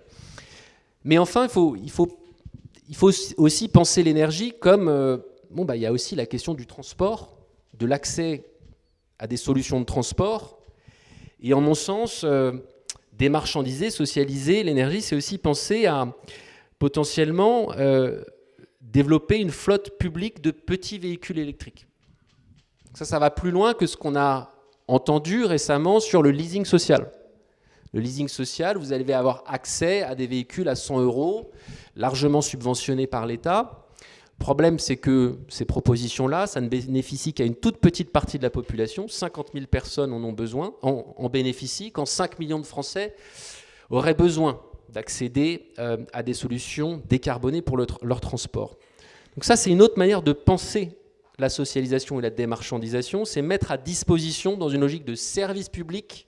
mais enfin il faut aussi penser l'énergie comme, il y a aussi la question du transport, de l'accès à des solutions de transport, et en mon sens, démarchandiser, socialiser l'énergie, c'est aussi penser à potentiellement développer une flotte publique de petits véhicules électriques. Ça va plus loin que ce qu'on a entendu récemment sur le leasing social. Le leasing social, vous allez avoir accès à des véhicules à 100 €, largement subventionnés par l'État. Le problème, c'est que ces propositions-là, ça ne bénéficie qu'à une toute petite partie de la population. 50 000 personnes en ont besoin, en bénéficient, quand 5 millions de Français auraient besoin d'accéder à des solutions décarbonées pour leur transport. Donc ça, c'est une autre manière de penser la socialisation et la démarchandisation, c'est mettre à disposition, dans une logique de service public,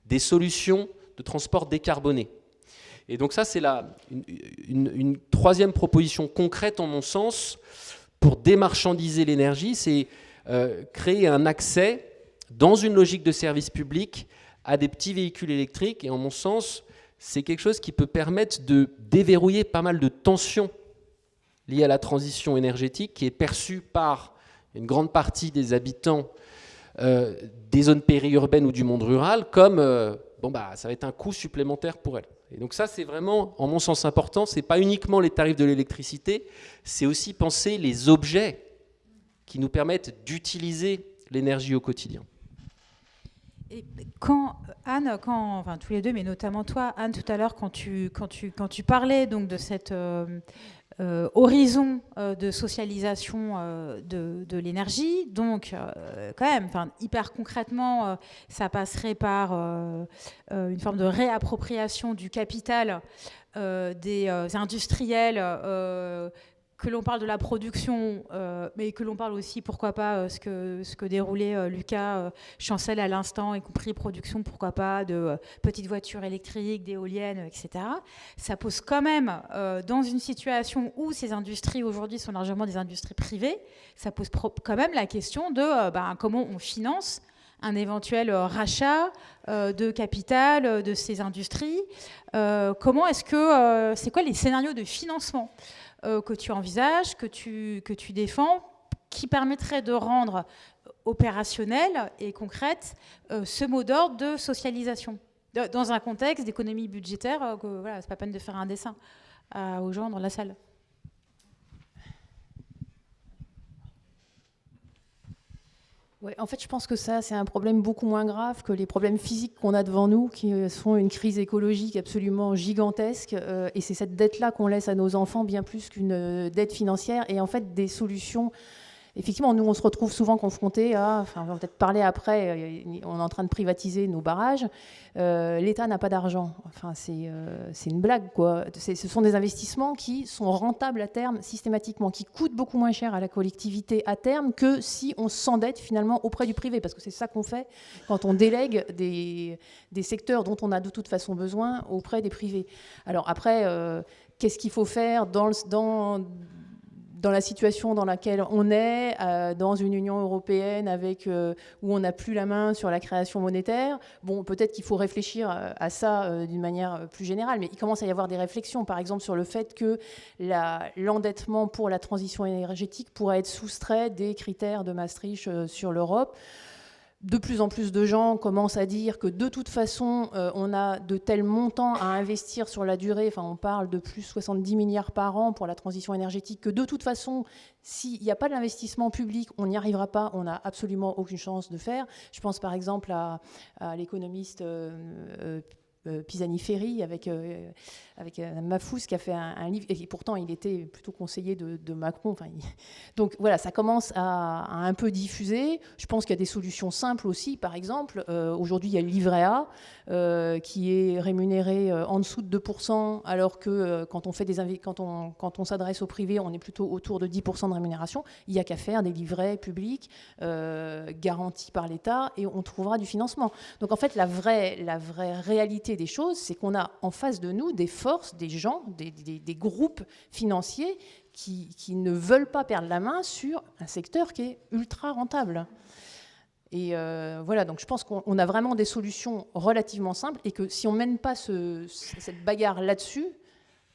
des solutions de transport décarboné. Et donc ça, c'est une troisième proposition concrète, en mon sens, pour démarchandiser l'énergie, c'est créer un accès, dans une logique de service public, à des petits véhicules électriques. Et en mon sens, c'est quelque chose qui peut permettre de déverrouiller pas mal de tensions liées à la transition énergétique, qui est perçue par une grande partie des habitants des zones périurbaines ou du monde rural comme ça va être un coût supplémentaire pour elles. Et donc ça, c'est vraiment, en mon sens, important. Ce n'est pas uniquement les tarifs de l'électricité, c'est aussi penser les objets qui nous permettent d'utiliser l'énergie au quotidien. Et Anne, tous les deux, mais notamment toi, Anne, tout à l'heure, quand tu parlais donc de cet horizon de socialisation de l'énergie, donc quand même, hyper concrètement, ça passerait par une forme de réappropriation du capital des industriels, que l'on parle de la production, mais que l'on parle aussi, pourquoi pas, ce que déroulait Lucas Chancel à l'instant, y compris production, pourquoi pas, de petites voitures électriques, d'éoliennes, etc. Ça pose quand même, dans une situation où ces industries aujourd'hui sont largement des industries privées, ça pose quand même la question de comment on finance un éventuel rachat de capital de ces industries. Comment est-ce que c'est quoi les scénarios de financement que tu envisages, que tu défends, qui permettrait de rendre opérationnel et concrète ce mot d'ordre de socialisation, dans un contexte d'économie budgétaire, que voilà, c'est pas peine de faire un dessin aux gens dans la salle. Ouais, en fait, je pense que ça, c'est un problème beaucoup moins grave que les problèmes physiques qu'on a devant nous, qui sont une crise écologique absolument gigantesque. Et c'est cette dette-là qu'on laisse à nos enfants, bien plus qu'une dette financière. Et en fait, des solutions... Effectivement, nous, on se retrouve souvent confrontés à... on va peut-être parler après, on est en train de privatiser nos barrages. L'État n'a pas d'argent. C'est une blague, quoi. Ce sont des investissements qui sont rentables à terme, systématiquement, qui coûtent beaucoup moins cher à la collectivité à terme que si on s'endette finalement auprès du privé. Parce que c'est ça qu'on fait quand on délègue des secteurs dont on a de toute façon besoin auprès des privés. Alors après, qu'est-ce qu'il faut faire dans la situation dans laquelle on est, dans une Union européenne où on n'a plus la main sur la création monétaire. Bon, peut-être qu'il faut réfléchir à ça d'une manière plus générale, mais il commence à y avoir des réflexions, par exemple, sur le fait que l'endettement pour la transition énergétique pourrait être soustrait des critères de Maastricht sur l'Europe. De plus en plus de gens commencent à dire que de toute façon, on a de tels montants à investir sur la durée, on parle de plus 70 milliards par an pour la transition énergétique, que de toute façon, s'il n'y a pas d'investissement public, on n'y arrivera pas, on n'a absolument aucune chance de faire. Je pense par exemple à l'économiste Pisani-Ferry avec Mafous qui a fait un livre, et pourtant il était plutôt conseiller de Macron. Donc voilà, ça commence à un peu diffuser. Je pense qu'il y a des solutions simples aussi. Par exemple, aujourd'hui il y a le livret A qui est rémunéré en dessous de 2%, alors que quand on s'adresse au privé, on est plutôt autour de 10% de rémunération. Il n'y a qu'à faire des livrets publics garantis par l'État et on trouvera du financement. Donc en fait, la vraie réalité des choses, c'est qu'on a en face de nous des forces, des gens, des groupes financiers qui ne veulent pas perdre la main sur un secteur qui est ultra rentable. Et voilà, donc je pense qu'on a vraiment des solutions relativement simples et que si on ne mène pas cette bagarre là-dessus,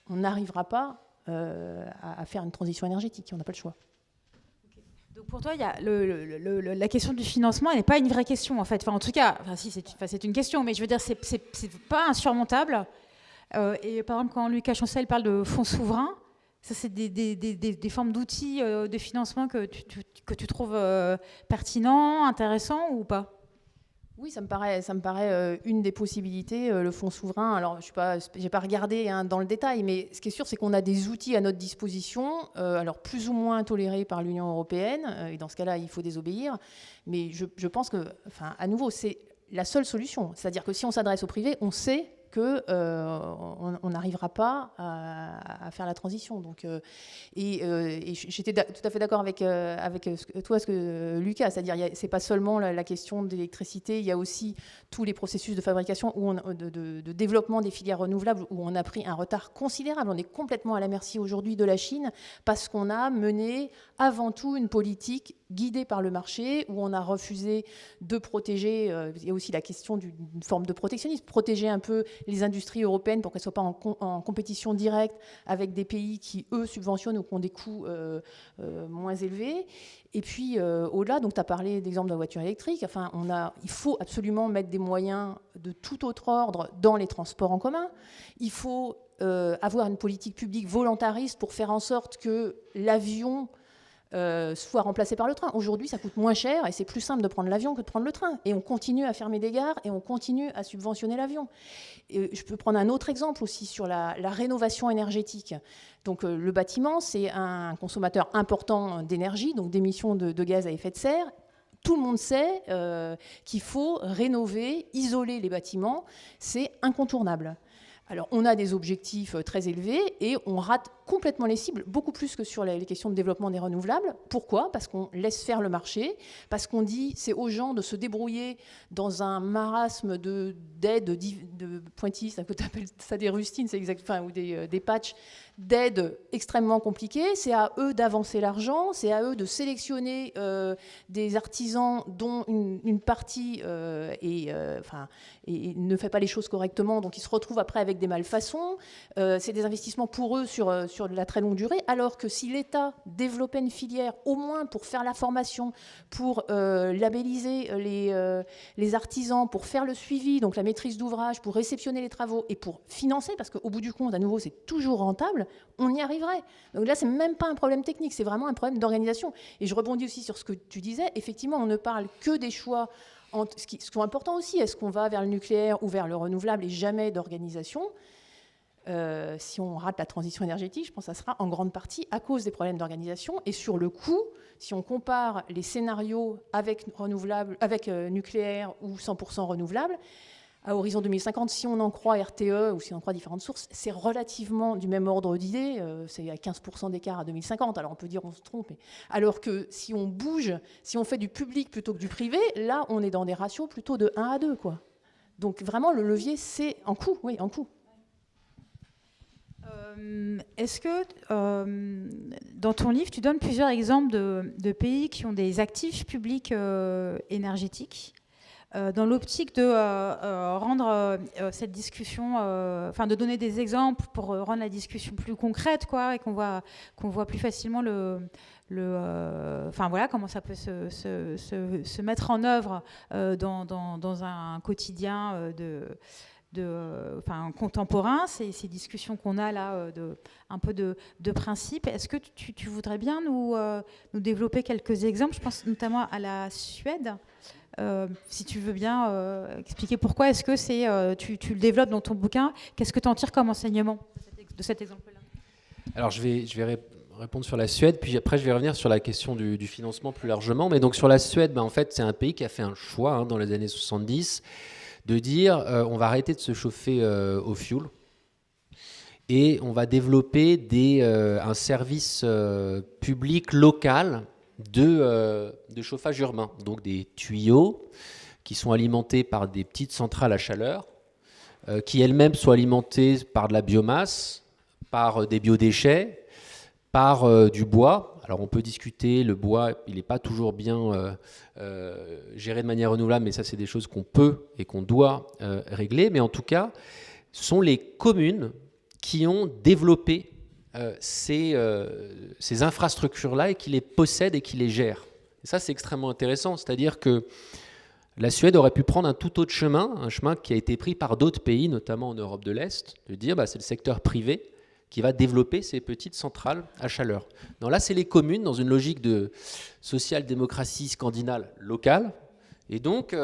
on n'arrivera pas à faire une transition énergétique. On n'a pas le choix. Donc pour toi, il y a la question du financement, elle n'est pas une vraie question en fait. En tout cas, si c'est une question, mais je veux dire, c'est pas insurmontable. Et par exemple, quand Lucas Chancel parle de fonds souverains, ça c'est des formes d'outils de financement que tu trouves pertinents, intéressants ou pas ? Oui, ça me paraît une des possibilités, le fonds souverain. Alors, je n'ai pas regardé dans le détail, mais ce qui est sûr, c'est qu'on a des outils à notre disposition, alors plus ou moins tolérés par l'Union européenne, et dans ce cas-là, il faut désobéir. Mais je pense que, à nouveau, c'est la seule solution. C'est-à-dire que si on s'adresse au privé, on sait qu'on n'arrivera pas à faire la transition. Donc, et j'étais tout à fait d'accord avec toi, Lucas, c'est-à-dire c'est pas seulement la question de l'électricité, il y a aussi tous les processus de fabrication de développement des filières renouvelables où on a pris un retard considérable. On est complètement à la merci aujourd'hui de la Chine parce qu'on a mené avant tout une politique guidée par le marché où on a refusé de protéger, il y a aussi la question d'une forme de protectionnisme, protéger un peu les industries européennes pour qu'elles ne soient pas en compétition directe avec des pays qui, eux, subventionnent ou qui ont des coûts moins élevés. Et puis, au-delà, donc tu as parlé d'exemple de la voiture électrique, enfin, il faut absolument mettre des moyens de tout autre ordre dans les transports en commun. Il faut avoir une politique publique volontariste pour faire en sorte que l'avion soit remplacé par le train. Aujourd'hui, ça coûte moins cher et c'est plus simple de prendre l'avion que de prendre le train. Et on continue à fermer des gares et on continue à subventionner l'avion. Et je peux prendre un autre exemple aussi sur la rénovation énergétique. Donc le bâtiment, c'est un consommateur important d'énergie, donc d'émissions de gaz à effet de serre. Tout le monde sait qu'il faut rénover, isoler les bâtiments. C'est incontournable. Alors, on a des objectifs très élevés et on rate complètement les cibles, beaucoup plus que sur les questions de développement des renouvelables. Pourquoi ? Parce qu'on laisse faire le marché, parce qu'on dit c'est aux gens de se débrouiller dans un marasme d'aides, de pointillistes, que tu appelles ça des rustines, c'est exact, enfin, ou des patchs d'aides extrêmement compliquées. C'est à eux d'avancer l'argent, c'est à eux de sélectionner des artisans dont une partie et ne fait pas les choses correctement, donc ils se retrouvent après avec des malfaçons. C'est des investissements pour eux sur de la très longue durée, alors que si l'État développait une filière, au moins pour faire la formation, pour labelliser les artisans, pour faire le suivi, donc la maîtrise d'ouvrage, pour réceptionner les travaux et pour financer, parce qu'au bout du compte, à nouveau, c'est toujours rentable, on y arriverait. Donc là, c'est même pas un problème technique, c'est vraiment un problème d'organisation. Et je rebondis aussi sur ce que tu disais. Effectivement, on ne parle que des choix, ce qui est important aussi, est-ce qu'on va vers le nucléaire ou vers le renouvelable et jamais d'organisation. Si on rate la transition énergétique, je pense que ça sera en grande partie à cause des problèmes d'organisation. Et sur le coup, si on compare les scénarios avec nucléaire ou 100% renouvelable, à horizon 2050, si on en croit RTE ou si on en croit différentes sources, c'est relativement du même ordre d'idée, c'est à 15% d'écart à 2050, alors on peut dire on se trompe, alors que si on bouge, si on fait du public plutôt que du privé, là on est dans des ratios plutôt de 1 à 2, quoi. Donc vraiment le levier c'est en coût, oui, en coût. Est-ce que dans ton livre, tu donnes plusieurs exemples de pays qui ont des actifs publics énergétiques dans l'optique de rendre cette discussion, de donner des exemples pour rendre la discussion plus concrète, quoi, et qu'on voit plus facilement comment ça peut se mettre en œuvre dans un quotidien contemporain, ces discussions qu'on a là, un peu de principe. Est-ce que tu voudrais bien nous développer quelques exemples ? Je pense notamment à la Suède. Si tu veux bien expliquer pourquoi est-ce que tu le développes dans ton bouquin, qu'est-ce que tu en tires comme enseignement de cet exemple-là ? Alors je vais répondre sur la Suède, puis après je vais revenir sur la question du financement plus largement. Mais donc sur la Suède, en fait c'est un pays qui a fait un choix dans les années 70 de dire on va arrêter de se chauffer au fioul et on va développer un service public local de chauffage urbain, donc des tuyaux qui sont alimentés par des petites centrales à chaleur, qui elles-mêmes sont alimentées par de la biomasse, par des biodéchets, par du bois. Alors on peut discuter, le bois, il n'est pas toujours bien géré de manière renouvelable, mais ça c'est des choses qu'on peut et qu'on doit régler. Mais en tout cas, ce sont les communes qui ont développé ces infrastructures-là et qui les possèdent et qui les gèrent. Et ça, c'est extrêmement intéressant. C'est-à-dire que la Suède aurait pu prendre un tout autre chemin, un chemin qui a été pris par d'autres pays, notamment en Europe de l'Est, de dire c'est le secteur privé qui va développer ces petites centrales à chaleur. Non, là, c'est les communes, dans une logique de social-démocratie scandinave locale. Et donc,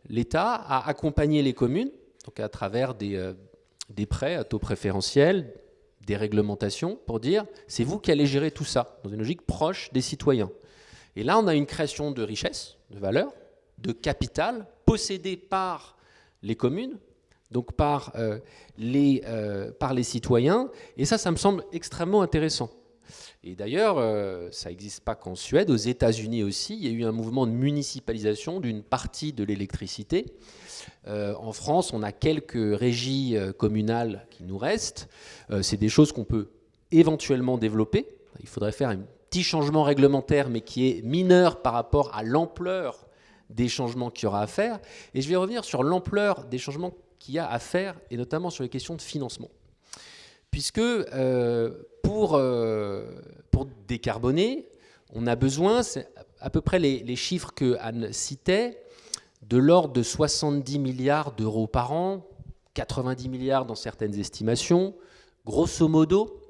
l'État a accompagné les communes, donc à travers des prêts à taux préférentiels, des réglementations, pour dire c'est vous qui allez gérer tout ça, dans une logique proche des citoyens. Et là, on a une création de richesse, de valeur, de capital, possédé par les communes, donc par les citoyens, et ça me semble extrêmement intéressant. Et d'ailleurs, ça n'existe pas qu'en Suède, aux États-Unis aussi, il y a eu un mouvement de municipalisation d'une partie de l'électricité. En France, on a quelques régies communales qui nous restent. C'est des choses qu'on peut éventuellement développer. Il faudrait faire un petit changement réglementaire, mais qui est mineur par rapport à l'ampleur des changements qu'il y aura à faire. Et je vais revenir sur l'ampleur des changements qu'il y a à faire, et notamment sur les questions de financement. Puisque pour décarboner, on a besoin, c'est à peu près les chiffres que Anne citait, de l'ordre de 70 milliards d'euros par an, 90 milliards dans certaines estimations. Grosso modo,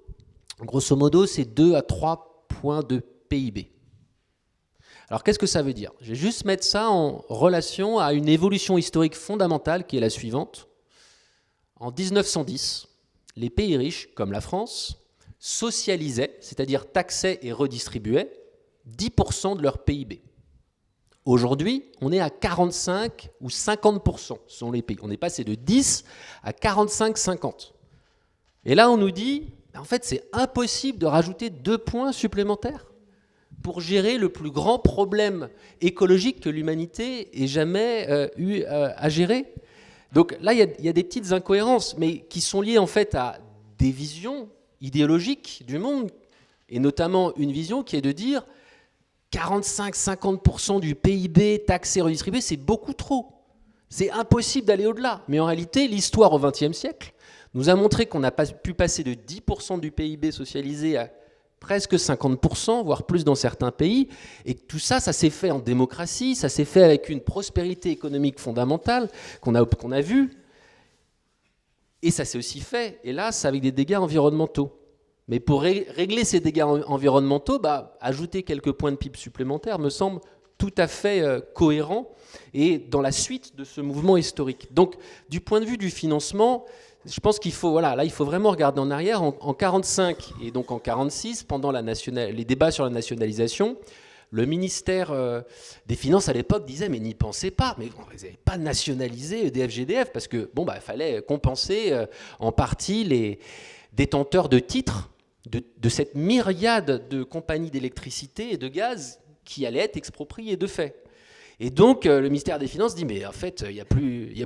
c'est 2 à 3 points de PIB. Alors qu'est-ce que ça veut dire? Je vais juste mettre ça en relation à une évolution historique fondamentale qui est la suivante. En 1910, les pays riches, comme la France, socialisaient, c'est-à-dire taxaient et redistribuaient 10% de leur PIB. Aujourd'hui, on est à 45 ou 50% selon les pays. On est passé de 10 à 45-50. Et là, on nous dit, en fait, c'est impossible de rajouter 2 points supplémentaires pour gérer le plus grand problème écologique que l'humanité ait jamais eu à gérer. Donc là, il y a des petites incohérences, mais qui sont liées en fait à des visions idéologiques du monde, et notamment une vision qui est de dire 45-50% du PIB taxé et redistribué, c'est beaucoup trop. C'est impossible d'aller au-delà. Mais en réalité, l'histoire au XXe siècle nous a montré qu'on n'a pas pu passer de 10% du PIB socialisé à presque 50%, voire plus dans certains pays. Et tout ça, ça s'est fait en démocratie, ça s'est fait avec une prospérité économique fondamentale qu'on a vue. Et ça s'est aussi fait, hélas, avec des dégâts environnementaux. Mais pour régler ces dégâts environnementaux, ajouter quelques points de PIB supplémentaires me semble tout à fait cohérent et dans la suite de ce mouvement historique. Donc, du point de vue du financement, je pense qu'il faut, il faut vraiment regarder en arrière. En 1945 et donc en 1946, pendant les débats sur la nationalisation, le ministère des Finances à l'époque disait « mais n'y pensez pas, mais vous n'avez pas nationalisé EDF-GDF parce que il fallait compenser en partie les détenteurs de titres de cette myriade de compagnies d'électricité et de gaz qui allaient être expropriées de fait. » Et donc, le ministère des Finances dit, mais en fait, il n'y a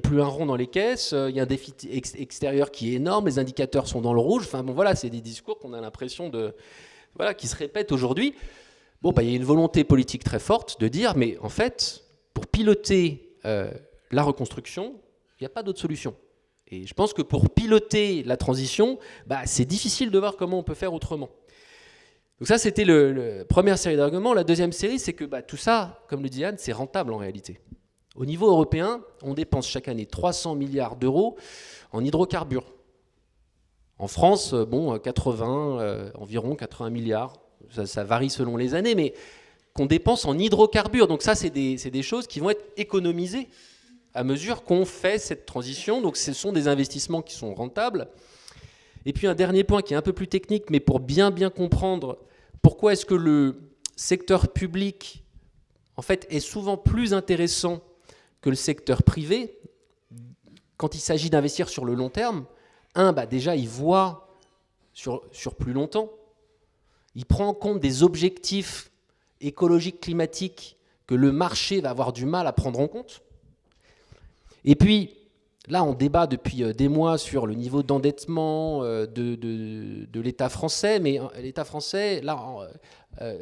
plus un rond dans les caisses, il y a un déficit extérieur qui est énorme, les indicateurs sont dans le rouge. Enfin, c'est des discours qu'on a l'impression qui se répètent aujourd'hui. Il y a une volonté politique très forte de dire, mais en fait, pour piloter la reconstruction, il n'y a pas d'autre solution. Et je pense que pour piloter la transition, c'est difficile de voir comment on peut faire autrement. Donc ça, c'était la première série d'arguments. La deuxième série, c'est que tout ça, comme le dit Anne, c'est rentable en réalité. Au niveau européen, on dépense chaque année 300 milliards d'euros en hydrocarbures. En France, environ 80 milliards. Ça varie selon les années, mais qu'on dépense en hydrocarbures. Donc ça, c'est des choses qui vont être économisées à mesure qu'on fait cette transition. Donc ce sont des investissements qui sont rentables. Et puis un dernier point qui est un peu plus technique, mais pour bien comprendre pourquoi est-ce que le secteur public en fait, est souvent plus intéressant que le secteur privé quand il s'agit d'investir sur le long terme. Déjà, il voit sur plus longtemps. Il prend en compte des objectifs écologiques, climatiques que le marché va avoir du mal à prendre en compte. Et puis, là, on débat depuis des mois sur le niveau d'endettement de l'État français, mais l'État français, là,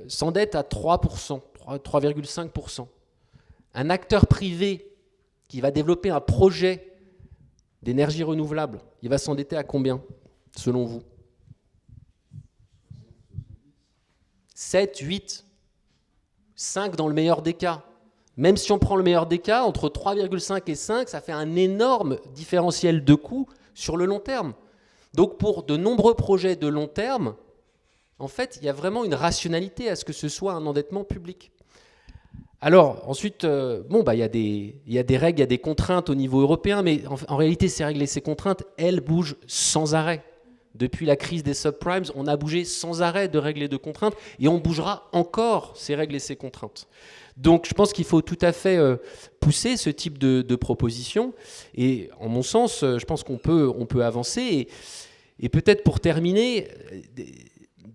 s'endette à 3%, 3,5%. Un acteur privé qui va développer un projet d'énergie renouvelable, il va s'endetter à combien, selon vous? 7, 8, 5 dans le meilleur des cas. Même si on prend le meilleur des cas, entre 3,5 et 5, ça fait un énorme différentiel de coûts sur le long terme. Donc pour de nombreux projets de long terme, en fait, il y a vraiment une rationalité à ce que ce soit un endettement public. Alors, ensuite, il y a des règles, il y a des contraintes au niveau européen, mais en réalité, ces règles et ces contraintes, elles bougent sans arrêt. Depuis la crise des subprimes, on a bougé sans arrêt de règles et de contraintes, et on bougera encore ces règles et ces contraintes. Donc je pense qu'il faut tout à fait pousser ce type de proposition. Et en mon sens, je pense qu'on peut avancer. Et peut-être pour terminer,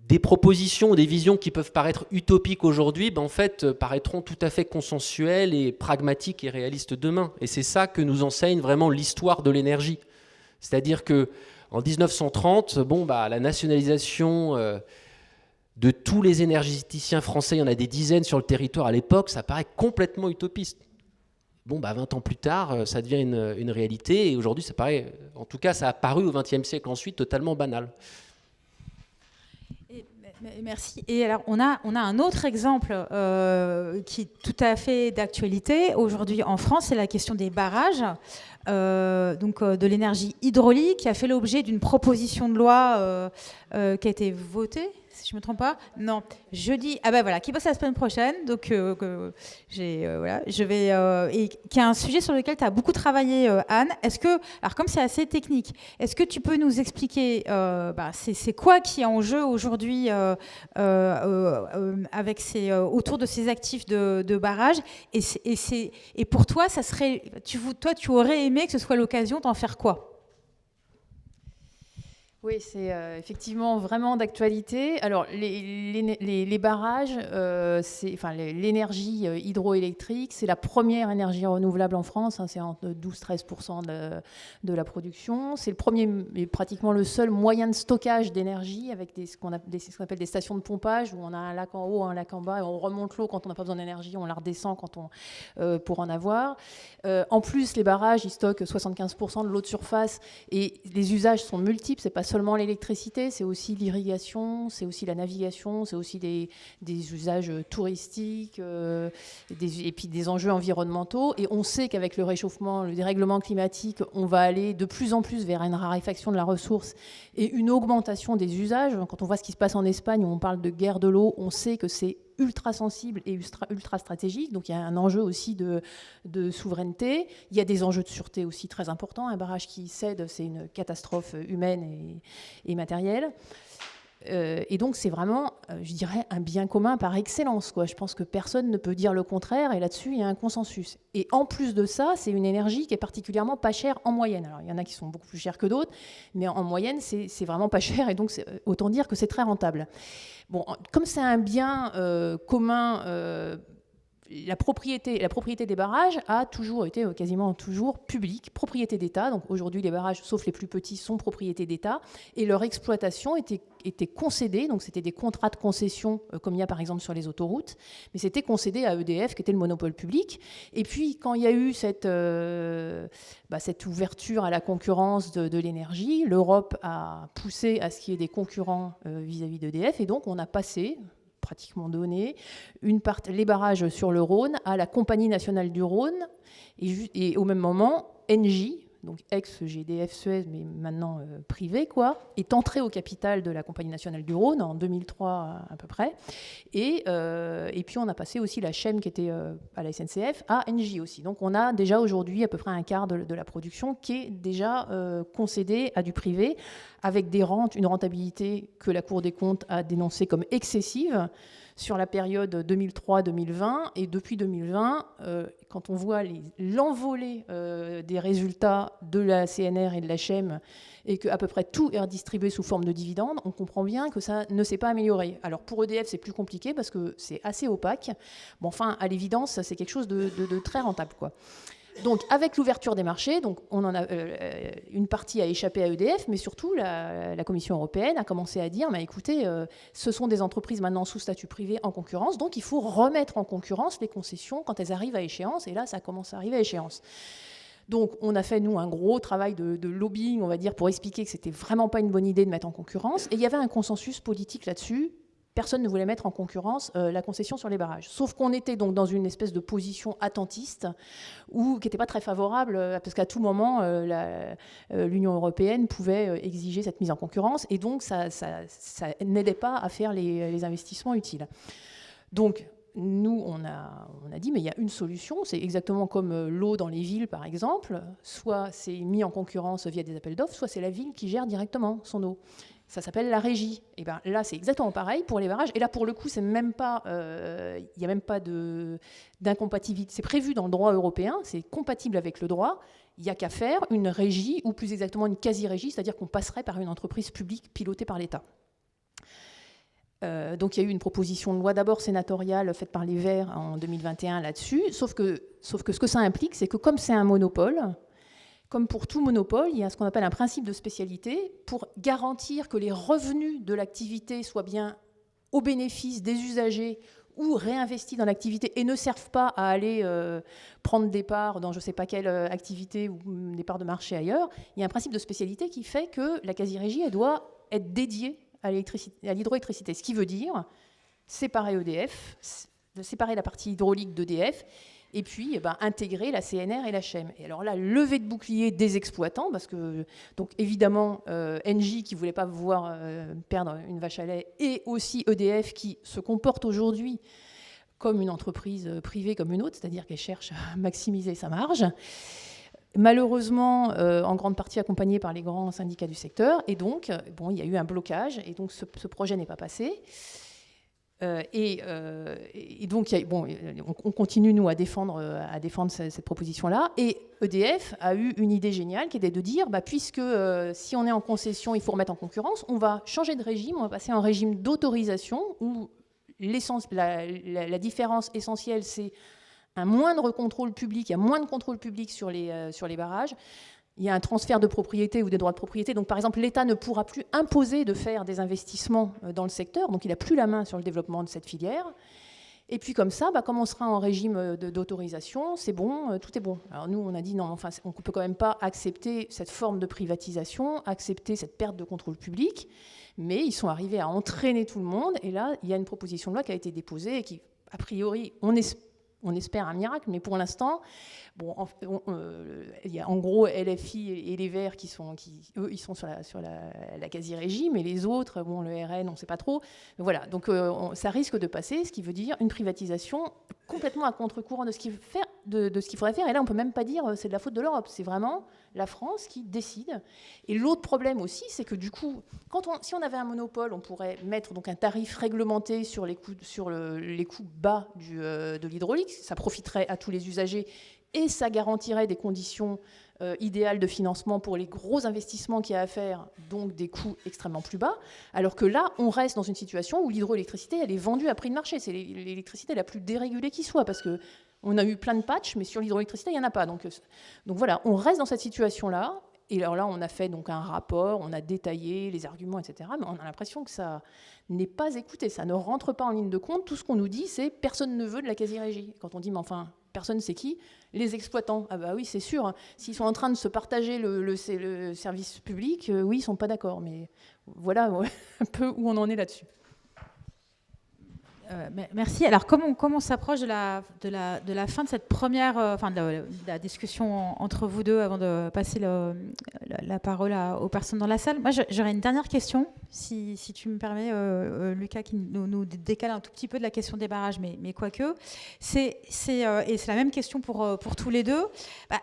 des propositions, des visions qui peuvent paraître utopiques aujourd'hui, en fait, paraîtront tout à fait consensuelles et pragmatiques et réalistes demain. Et c'est ça que nous enseigne vraiment l'histoire de l'énergie. C'est-à-dire qu'en 1930, la nationalisation de tous les énergéticiens français, il y en a des dizaines sur le territoire à l'époque, ça paraît complètement utopiste. 20 ans plus tard, ça devient une réalité, et aujourd'hui, ça paraît, en tout cas, ça a paru au XXe siècle ensuite totalement banal. Merci. Et alors, on a un autre exemple qui est tout à fait d'actualité aujourd'hui en France, c'est la question des barrages, de l'énergie hydraulique, qui a fait l'objet d'une proposition de loi qui a été votée, si je ne me trompe pas. Non, jeudi. Qui passe la semaine prochaine. Donc, je vais et qui est un sujet sur lequel tu as beaucoup travaillé, Anne. Alors comme c'est assez technique, est-ce que tu peux nous expliquer c'est quoi qui est en jeu aujourd'hui avec autour de ces actifs de barrage, et pour toi, ça serait, tu aurais aimé que ce soit l'occasion d'en faire quoi? Oui, c'est effectivement vraiment d'actualité. Alors, les barrages, l'énergie hydroélectrique, c'est la première énergie renouvelable en France. C'est entre 12-13% de la production. C'est le premier et pratiquement le seul moyen de stockage d'énergie, avec ce qu'on appelle des stations de pompage, où on a un lac en haut, un lac en bas, et on remonte l'eau quand on n'a pas besoin d'énergie, on la redescend pour en avoir. En plus, les barrages, ils stockent 75% de l'eau de surface, et les usages sont multiples. C'est pas seulement l'électricité, c'est aussi l'irrigation, c'est aussi la navigation, c'est aussi des usages touristiques, et puis des enjeux environnementaux. Et on sait qu'avec le réchauffement, le dérèglement climatique, on va aller de plus en plus vers une raréfaction de la ressource et une augmentation des usages. Quand on voit ce qui se passe en Espagne, où on parle de guerre de l'eau, on sait que c'est ultra sensible et ultra stratégique. Donc il y a un enjeu aussi de souveraineté. Il y a des enjeux de sûreté aussi très importants. Un barrage qui cède, c'est une catastrophe humaine et matérielle. Et donc c'est vraiment, je dirais, un bien commun par excellence, quoi. Je pense que personne ne peut dire le contraire, et là-dessus il y a un consensus. Et en plus de ça, c'est une énergie qui est particulièrement pas chère en moyenne. Alors il y en a qui sont beaucoup plus chères que d'autres, mais en moyenne c'est vraiment pas cher, et donc autant dire que c'est très rentable. Bon, comme c'est un bien commun, la propriété des barrages a toujours été quasiment toujours publique, propriété d'État. Donc aujourd'hui, les barrages, sauf les plus petits, sont propriété d'État, et leur exploitation était concédée. Donc c'était des contrats de concession, comme il y a par exemple sur les autoroutes, mais c'était concédé à EDF, qui était le monopole public. Et puis quand il y a eu cette ouverture à la concurrence de l'énergie, l'Europe a poussé à ce qu'il y ait des concurrents vis-à-vis d'EDF, et donc on a passé, pratiquement donné, les barrages sur le Rhône à la Compagnie nationale du Rhône, et au même moment, Engie, donc ex-GDF Suez, mais maintenant privé, est entré au capital de la Compagnie nationale du Rhône en 2003 à peu près. Et puis on a passé aussi la Chem, qui était à la SNCF, à Engie aussi. Donc on a déjà aujourd'hui à peu près un quart de la production qui est déjà concédée à du privé, avec une rentabilité que la Cour des comptes a dénoncée comme excessive sur la période 2003-2020. Et depuis 2020, quand on voit l'envolée des résultats de la CNR et de la Chem, et qu'à peu près tout est redistribué sous forme de dividendes, on comprend bien que ça ne s'est pas amélioré. Alors pour EDF, c'est plus compliqué parce que c'est assez opaque. Bon, enfin, à l'évidence, c'est quelque chose de très rentable, quoi. Donc, avec l'ouverture des marchés, donc on en a une partie a échappé à EDF, mais surtout la Commission européenne a commencé à dire, écoutez, ce sont des entreprises maintenant sous statut privé en concurrence, donc il faut remettre en concurrence les concessions quand elles arrivent à échéance, et là, ça commence à arriver à échéance. Donc, on a fait, nous, un gros travail de lobbying, on va dire, pour expliquer que c'était vraiment pas une bonne idée de mettre en concurrence, et il y avait un consensus politique là-dessus. Personne ne voulait mettre en concurrence la concession sur les barrages. Sauf qu'on était donc dans une espèce de position attentiste, qui n'était pas très favorable, parce qu'à tout moment, l'Union européenne pouvait exiger cette mise en concurrence, et donc ça n'aidait pas à faire les investissements utiles. Donc, nous, on a dit, mais il y a une solution, c'est exactement comme l'eau dans les villes, par exemple. Soit c'est mis en concurrence via des appels d'offres, soit c'est la ville qui gère directement son eau. Ça s'appelle la régie. Et ben là, c'est exactement pareil pour les barrages. Et là, pour le coup, c'est même pas, il n'y a même pas d'incompatibilité. C'est prévu dans le droit européen, c'est compatible avec le droit. Il n'y a qu'à faire une régie, ou plus exactement une quasi-régie, c'est-à-dire qu'on passerait par une entreprise publique pilotée par l'État. Donc il y a eu une proposition de loi d'abord sénatoriale faite par les Verts en 2021 là-dessus, sauf que ce que ça implique, c'est que comme c'est un monopole, comme pour tout monopole, il y a ce qu'on appelle un principe de spécialité pour garantir que les revenus de l'activité soient bien au bénéfice des usagers ou réinvestis dans l'activité et ne servent pas à aller prendre des parts dans je ne sais pas quelle activité ou des parts de marché ailleurs. Il y a un principe de spécialité qui fait que la quasi-régie, elle doit être dédiée à l'hydroélectricité. Ce qui veut dire séparer EDF, séparer la partie hydraulique d'EDF, et puis intégrer la CNR et la CHEM. Et alors là, levée de bouclier des exploitants, parce que, donc évidemment, Engie qui ne voulait pas voir perdre une vache à lait, et aussi EDF qui se comporte aujourd'hui comme une entreprise privée comme une autre, c'est-à-dire qu'elle cherche à maximiser sa marge. Malheureusement, en grande partie accompagnée par les grands syndicats du secteur. Et donc, il y a eu un blocage, et donc ce projet n'est pas passé. Et donc, on continue, nous, à défendre cette proposition-là. Et EDF a eu une idée géniale qui était de dire, puisque si on est en concession, il faut remettre en concurrence, on va changer de régime, on va passer en régime d'autorisation, où la différence essentielle, c'est un moindre contrôle public, il y a moins de contrôle public sur les barrages. Il y a un transfert de propriété ou des droits de propriété. Donc, par exemple, l'État ne pourra plus imposer de faire des investissements dans le secteur. Donc, il n'a plus la main sur le développement de cette filière. Et puis, comme ça, comme on sera en régime d'autorisation, c'est bon, tout est bon. Alors, nous, on a dit non, enfin, on ne peut quand même pas accepter cette forme de privatisation, accepter cette perte de contrôle public. Mais ils sont arrivés à entraîner tout le monde. Et là, il y a une proposition de loi qui a été déposée et qui, a priori, on espère un miracle, mais pour l'instant, il y a en gros LFI et les Verts eux, ils sont sur la quasi-régie, mais les autres, le RN, on ne sait pas trop. Mais voilà, donc ça risque de passer, ce qui veut dire une privatisation complètement à contre-courant de ce qu'il faudrait faire. Et là, on ne peut même pas dire c'est de la faute de l'Europe, c'est vraiment la France qui décide. Et l'autre problème aussi, c'est que du coup, si on avait un monopole, on pourrait mettre donc un tarif réglementé sur les coûts bas de l'hydraulique. Ça profiterait à tous les usagers et ça garantirait des conditions idéales de financement pour les gros investissements qu'il y a à faire, donc des coûts extrêmement plus bas. Alors que là, on reste dans une situation où l'hydroélectricité, elle est vendue à prix de marché. C'est l'électricité la plus dérégulée qui soit, parce que on a eu plein de patchs, mais sur l'hydroélectricité, il n'y en a pas. Donc voilà, on reste dans cette situation-là. Et alors là, on a fait donc un rapport, on a détaillé les arguments, etc. Mais on a l'impression que ça n'est pas écouté, ça ne rentre pas en ligne de compte. Tout ce qu'on nous dit, c'est personne ne veut de la quasi-régie. Quand on dit, mais enfin, personne, c'est qui ? Les exploitants. Ah bah oui, c'est sûr. Hein. S'ils sont en train de se partager le service public, oui, ils ne sont pas d'accord. Mais voilà un peu où on en est là-dessus. Merci. Alors, comment on s'approche de la fin de cette première, de la discussion entre vous deux avant de passer la parole aux personnes dans la salle. Moi, j'aurais une dernière question, si tu me permets, Lucas, qui nous décale un tout petit peu de la question des barrages, mais quoique. Et c'est la même question pour tous les deux.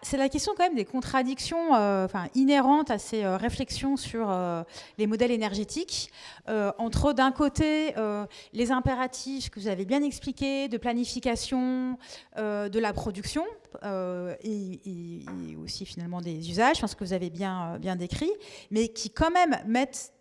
C'est la question quand même des contradictions inhérentes à ces réflexions sur les modèles énergétiques, entre d'un côté les impératifs que vous avez bien expliqué, de planification de la production et aussi finalement des usages, je pense que vous avez bien décrit, mais qui quand même mettent,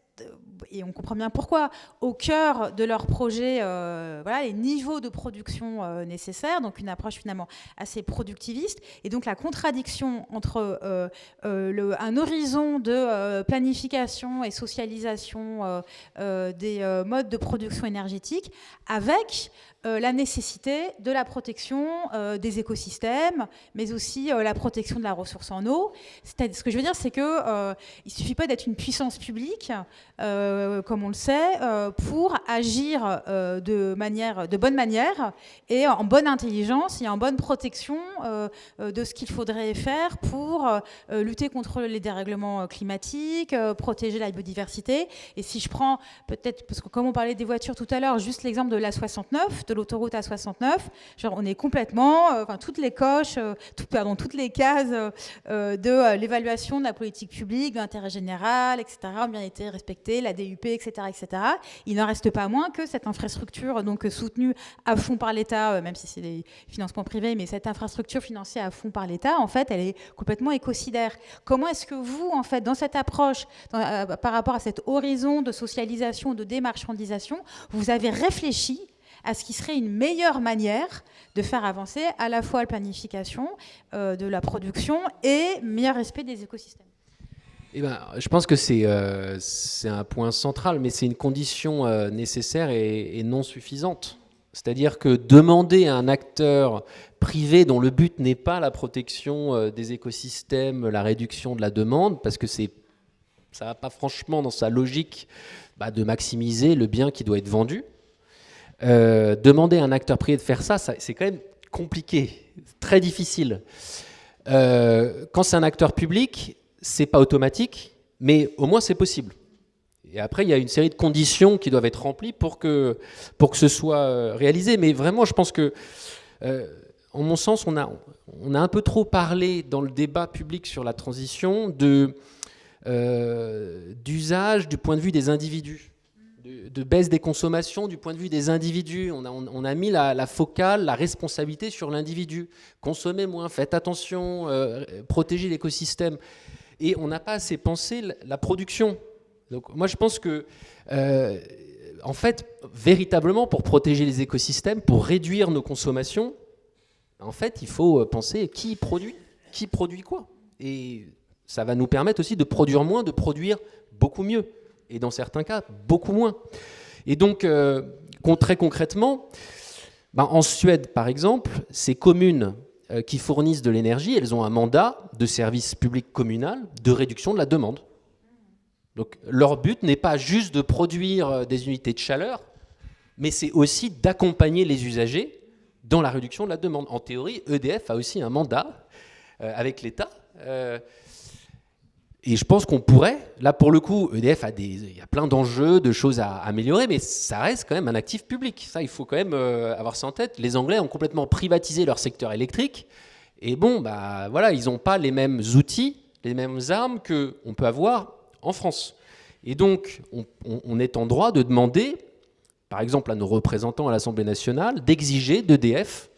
et on comprend bien pourquoi, au cœur de leur projet les niveaux de production nécessaires, donc une approche finalement assez productiviste, et donc la contradiction entre un horizon de planification et socialisation des modes de production énergétique avec la nécessité de la protection des écosystèmes, mais aussi la protection de la ressource en eau. Ce que je veux dire, c'est qu'il ne suffit pas d'être une puissance publique, comme on le sait, pour agir de bonne manière et en bonne intelligence et en bonne protection de ce qu'il faudrait faire pour lutter contre les dérèglements climatiques, protéger la biodiversité. Et si je prends peut-être, parce que comme on parlait des voitures tout à l'heure, juste l'exemple de l'A69, de l'autoroute A69, on est complètement, toutes les coches, toutes les cases de l'évaluation de la politique publique, de l'intérêt général, etc., ont bien été respectées. l'électricité, la DUP, etc., etc. Il n'en reste pas moins que cette infrastructure donc soutenue à fond par l'État, même si c'est des financements privés, mais cette infrastructure financée à fond par l'État, en fait, elle est complètement écocidaire. Comment est-ce que vous, en fait, dans cette approche, par rapport à cet horizon de socialisation, de démarchandisation, vous avez réfléchi à ce qui serait une meilleure manière de faire avancer à la fois la planification de la production et meilleur respect des écosystèmes? Eh ben, je pense que c'est un point central, mais c'est une condition nécessaire et non suffisante. C'est-à-dire que demander à un acteur privé dont le but n'est pas la protection des écosystèmes, la réduction de la demande, parce que ça ne va pas franchement dans sa logique de maximiser le bien qui doit être vendu. Demander à un acteur privé de faire ça, c'est quand même compliqué, très difficile. Quand c'est un acteur public, c'est pas automatique, mais au moins c'est possible. Et après, il y a une série de conditions qui doivent être remplies pour que ce soit réalisé. Mais vraiment, je pense que, en mon sens, on a un peu trop parlé dans le débat public sur la transition d'usage du point de vue des individus, de baisse des consommations du point de vue des individus. On a mis la focale, la responsabilité sur l'individu. Consommez moins, faites attention, protégez l'écosystème. Et on n'a pas assez pensé la production. Donc moi je pense que, en fait, véritablement pour protéger les écosystèmes, pour réduire nos consommations, en fait il faut penser qui produit quoi. Et ça va nous permettre aussi de produire moins, de produire beaucoup mieux. Et dans certains cas, beaucoup moins. Et donc, très concrètement, en Suède, par exemple, ces communes qui fournissent de l'énergie, elles ont un mandat de service public communal de réduction de la demande. Donc, leur but n'est pas juste de produire des unités de chaleur, mais c'est aussi d'accompagner les usagers dans la réduction de la demande. En théorie, EDF a aussi un mandat avec l'État. Et je pense qu'on pourrait, là pour le coup, EDF il y a plein d'enjeux, de choses à améliorer, mais ça reste quand même un actif public. Ça, il faut quand même avoir ça en tête. Les Anglais ont complètement privatisé leur secteur électrique. Et bon, voilà, ils n'ont pas les mêmes outils, les mêmes armes qu'on peut avoir en France. Et donc, on est en droit de demander, par exemple à nos représentants à l'Assemblée nationale, d'exiger d'EDF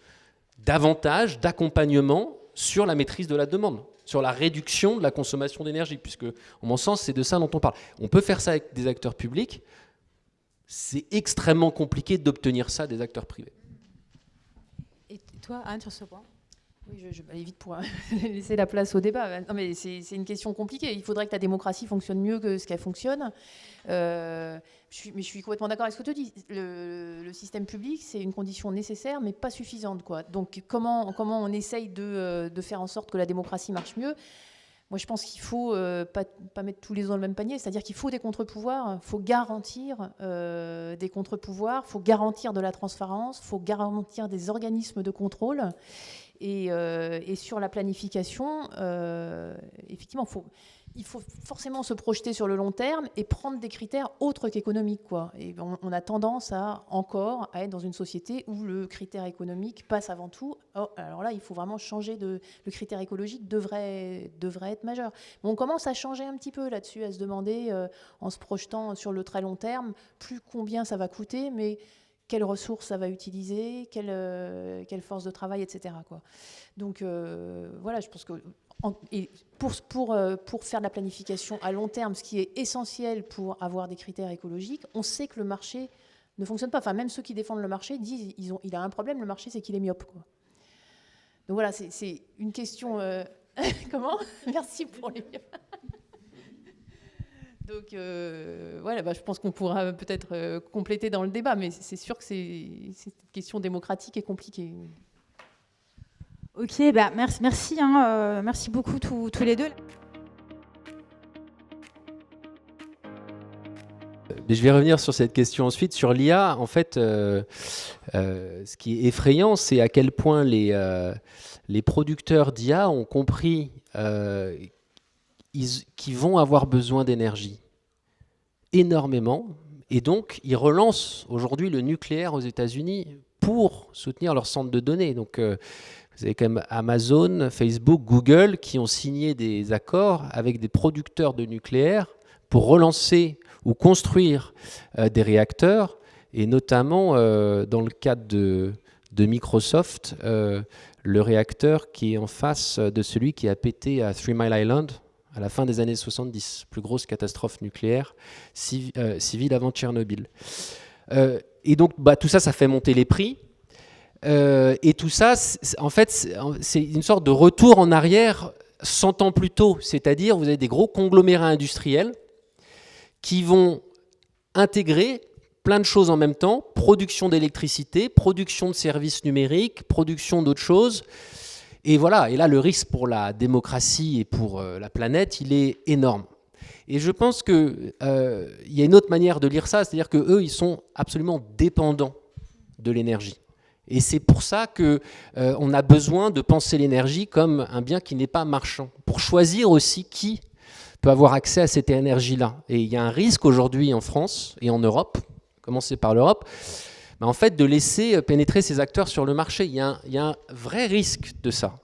davantage d'accompagnement sur la maîtrise de la demande, sur la réduction de la consommation d'énergie, puisque, en mon sens, c'est de ça dont on parle. On peut faire ça avec des acteurs publics, c'est extrêmement compliqué d'obtenir ça des acteurs privés. Et toi, Anne, sur ce point? Oui, je vais aller vite pour laisser la place au débat. Non, mais c'est une question compliquée. Il faudrait que la démocratie fonctionne mieux que ce qu'elle fonctionne. Mais je suis complètement d'accord avec ce que tu dis. Le système public, c'est une condition nécessaire, mais pas suffisante, quoi. Donc, comment on essaye de faire en sorte que la démocratie marche mieux? Moi, je pense qu'il faut pas mettre tous les œufs dans le même panier. C'est-à-dire qu'il faut des contre-pouvoirs, il faut garantir des contre-pouvoirs, il faut garantir de la transparence, il faut garantir des organismes de contrôle. Et sur la planification, effectivement, il faut forcément se projeter sur le long terme et prendre des critères autres qu'économiques, quoi. Et on a tendance encore à être dans une société où le critère économique passe avant tout. Alors là, il faut vraiment changer le critère écologique devrait être majeur. Mais on commence à changer un petit peu là-dessus, à se demander, en se projetant sur le très long terme, plus combien ça va coûter, mais quelles ressources ça va utiliser, quelle force de travail, etc., quoi. Donc voilà, je pense que pour faire de la planification à long terme, ce qui est essentiel pour avoir des critères écologiques, on sait que le marché ne fonctionne pas. Enfin, même ceux qui défendent le marché disent il a un problème, le marché, c'est qu'il est myope, quoi. Donc voilà, c'est une question... Comment? Merci pour les... Donc voilà, je pense qu'on pourra peut-être compléter dans le débat, mais c'est sûr que c'est une question démocratique et compliquée. Ok, merci, merci beaucoup tous les deux. Je vais revenir sur cette question ensuite. Sur l'IA, en fait, ce qui est effrayant, c'est à quel point les producteurs d'IA ont compris qu'ils vont avoir besoin d'énergie énormément. Et donc, ils relancent aujourd'hui le nucléaire aux États-Unis pour soutenir leur centre de données. Donc, vous avez quand même Amazon, Facebook, Google qui ont signé des accords avec des producteurs de nucléaire pour relancer ou construire des réacteurs, et notamment dans le cadre de Microsoft, le réacteur qui est en face de celui qui a pété à 3 Mile Island à la fin des années 70, plus grosse catastrophe nucléaire civile avant Tchernobyl. Et donc tout ça, ça fait monter les prix. Et tout ça, en fait, c'est une sorte de retour en arrière 100 ans plus tôt. C'est-à-dire, vous avez des gros conglomérats industriels qui vont intégrer plein de choses en même temps, production d'électricité, production de services numériques, production d'autres choses. Et voilà, et là, le risque pour la démocratie et pour la planète, il est énorme. Et je pense qu'il y a une autre manière de lire ça, c'est-à-dire qu'eux, ils sont absolument dépendants de l'énergie. Et c'est pour ça qu'on a besoin de penser l'énergie comme un bien qui n'est pas marchand, pour choisir aussi qui peut avoir accès à cette énergie-là. Et il y a un risque aujourd'hui en France et en Europe, commencer par l'Europe, en fait, de laisser pénétrer ces acteurs sur le marché. Il y a un vrai risque de ça.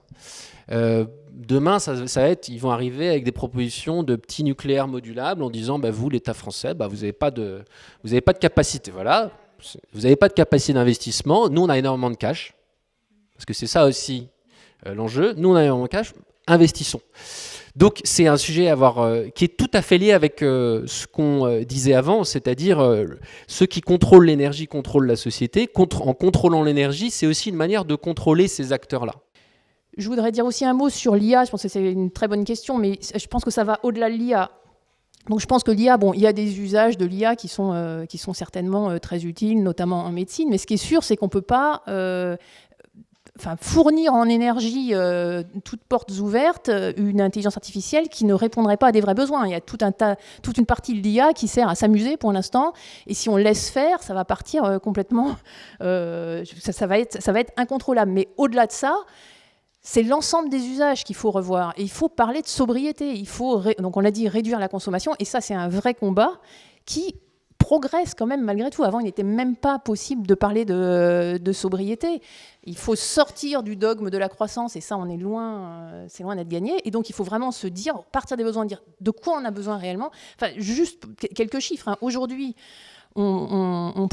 Demain, ça va être, ils vont arriver avec des propositions de petits nucléaires modulables en disant vous, l'État français, vous n'avez pas de capacité. Voilà, vous n'avez pas de capacité d'investissement. Nous, on a énormément de cash. Parce que c'est ça aussi l'enjeu. Nous, on a énormément de cash. Investissons. Donc, c'est un sujet qui est tout à fait lié avec ce qu'on disait avant, c'est-à-dire ceux qui contrôlent l'énergie contrôlent la société. En contrôlant l'énergie, c'est aussi une manière de contrôler ces acteurs-là. Je voudrais dire aussi un mot sur l'IA. Je pense que c'est une très bonne question, mais je pense que ça va au-delà de l'IA. Donc je pense que l'IA, il y a des usages de l'IA qui sont certainement très utiles, notamment en médecine. Mais ce qui est sûr, c'est qu'on ne peut pas fournir en énergie toutes portes ouvertes une intelligence artificielle qui ne répondrait pas à des vrais besoins. Il y a toute une partie de l'IA qui sert à s'amuser pour l'instant, et si on laisse faire, ça va partir complètement, ça va être incontrôlable. Mais au-delà de ça, c'est l'ensemble des usages qu'il faut revoir. Et il faut parler de sobriété. Il faut, donc on l'a dit, réduire la consommation, et ça c'est un vrai combat qui progresse quand même malgré tout. Avant, il n'était même pas possible de parler de sobriété. Il faut sortir du dogme de la croissance, et ça, on est loin, c'est loin d'être gagné. Et donc, il faut vraiment se dire, partir des besoins, dire de quoi on a besoin réellement. Enfin, juste quelques chiffres. Aujourd'hui, on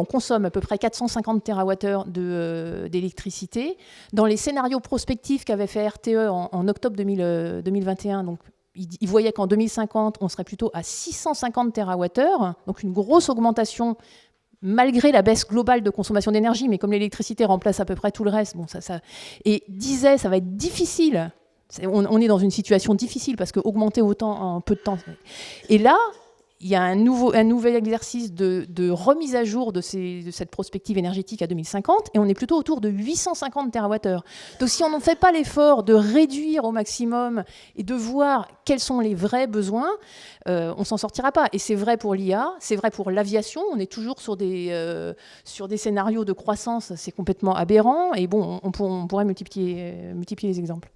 consomme à peu près 450 TWh d'électricité. Dans les scénarios prospectifs qu'avait fait RTE en octobre 2021, donc il voyait qu'en 2050, on serait plutôt à 650 TWh, donc une grosse augmentation malgré la baisse globale de consommation d'énergie, mais comme l'électricité remplace à peu près tout le reste, et disait ça va être difficile. On est dans une situation difficile parce qu'augmenter autant en peu de temps. Et là, il y a un nouvel exercice de remise à jour de cette prospective énergétique à 2050, et on est plutôt autour de 850 TWh. Donc si on n'en fait pas l'effort de réduire au maximum et de voir quels sont les vrais besoins, on ne s'en sortira pas. Et c'est vrai pour l'IA, c'est vrai pour l'aviation. On est toujours sur des scénarios de croissance, c'est complètement aberrant. Et on pourrait multiplier les exemples.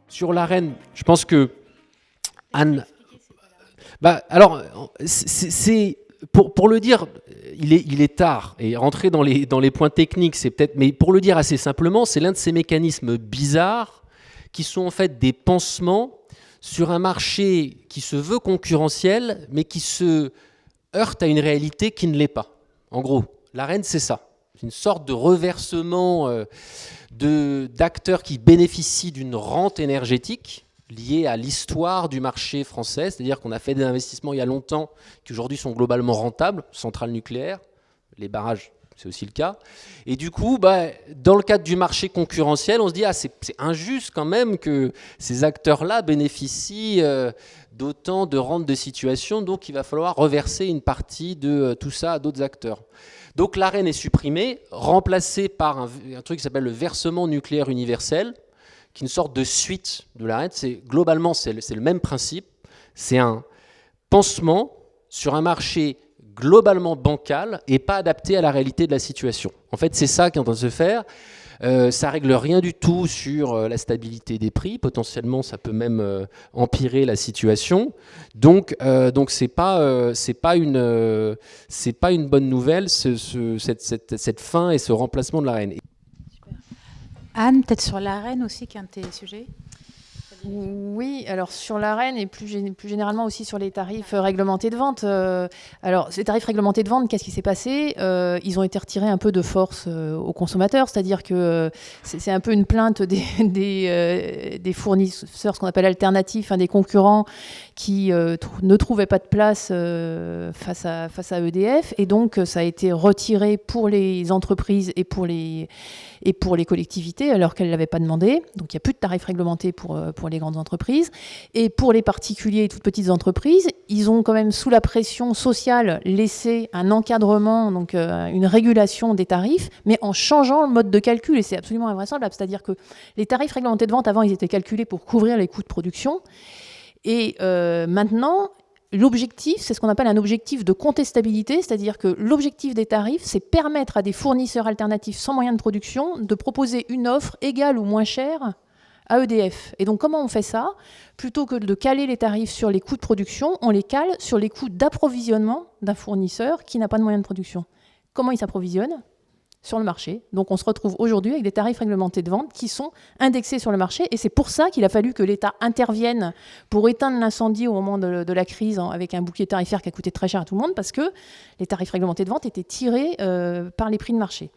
Sur l'AREN, je pense que Anne... alors, pour le dire, il est tard, et rentrer dans les points techniques, c'est peut-être... Mais pour le dire assez simplement, c'est l'un de ces mécanismes bizarres qui sont en fait des pansements sur un marché qui se veut concurrentiel, mais qui se heurte à une réalité qui ne l'est pas. En gros, l'AREN, c'est ça. C'est une sorte de reversement d'acteurs qui bénéficient d'une rente énergétique liée à l'histoire du marché français, c'est-à-dire qu'on a fait des investissements il y a longtemps qui aujourd'hui sont globalement rentables, centrales nucléaires, les barrages, c'est aussi le cas. Et du coup, dans le cadre du marché concurrentiel, on se dit c'est injuste quand même que ces acteurs-là bénéficient d'autant de rentes de situation, donc il va falloir reverser une partie de tout ça à d'autres acteurs. Donc l'AREN est supprimée, remplacée par un truc qui s'appelle le versement nucléaire universel, qui est une sorte de suite de l'AREN. Globalement, c'est le même principe. C'est un pansement sur un marché globalement bancal et pas adapté à la réalité de la situation. En fait, c'est ça qui est en train de se faire. Ça règle rien du tout sur la stabilité des prix. Potentiellement, ça peut même empirer la situation. Donc c'est pas une bonne nouvelle cette fin et ce remplacement de l'AREN. Anne, peut-être sur l'AREN aussi, qui est un de tes sujets. Oui, alors sur l'AREN et plus généralement aussi sur les tarifs réglementés de vente. Alors, ces tarifs réglementés de vente, qu'est-ce qui s'est passé ? Ils ont été retirés un peu de force aux consommateurs, c'est-à-dire que c'est un peu une plainte des fournisseurs, ce qu'on appelle alternatifs, des concurrents qui ne trouvaient pas de place face à EDF. Et donc, ça a été retiré pour les entreprises et pour les collectivités, alors qu'elles ne l'avaient pas demandé. Donc, il n'y a plus de tarifs réglementés pour les grandes entreprises. Et pour les particuliers et toutes petites entreprises, ils ont quand même, sous la pression sociale, laissé un encadrement, donc une régulation des tarifs, mais en changeant le mode de calcul. Et c'est absolument invraisemblable. C'est-à-dire que les tarifs réglementés de vente, avant, ils étaient calculés pour couvrir les coûts de production. Et maintenant, l'objectif, c'est ce qu'on appelle un objectif de contestabilité, c'est-à-dire que l'objectif des tarifs, c'est permettre à des fournisseurs alternatifs sans moyens de production de proposer une offre égale ou moins chère à EDF. Et donc, comment on fait ça ? Plutôt que de caler les tarifs sur les coûts de production, on les cale sur les coûts d'approvisionnement d'un fournisseur qui n'a pas de moyens de production. Comment il s'approvisionne ? Sur le marché. Donc on se retrouve aujourd'hui avec des tarifs réglementés de vente qui sont indexés sur le marché, et c'est pour ça qu'il a fallu que l'État intervienne pour éteindre l'incendie au moment de la crise, avec un bouclier tarifaire qui a coûté très cher à tout le monde, parce que les tarifs réglementés de vente étaient tirés par les prix de marché.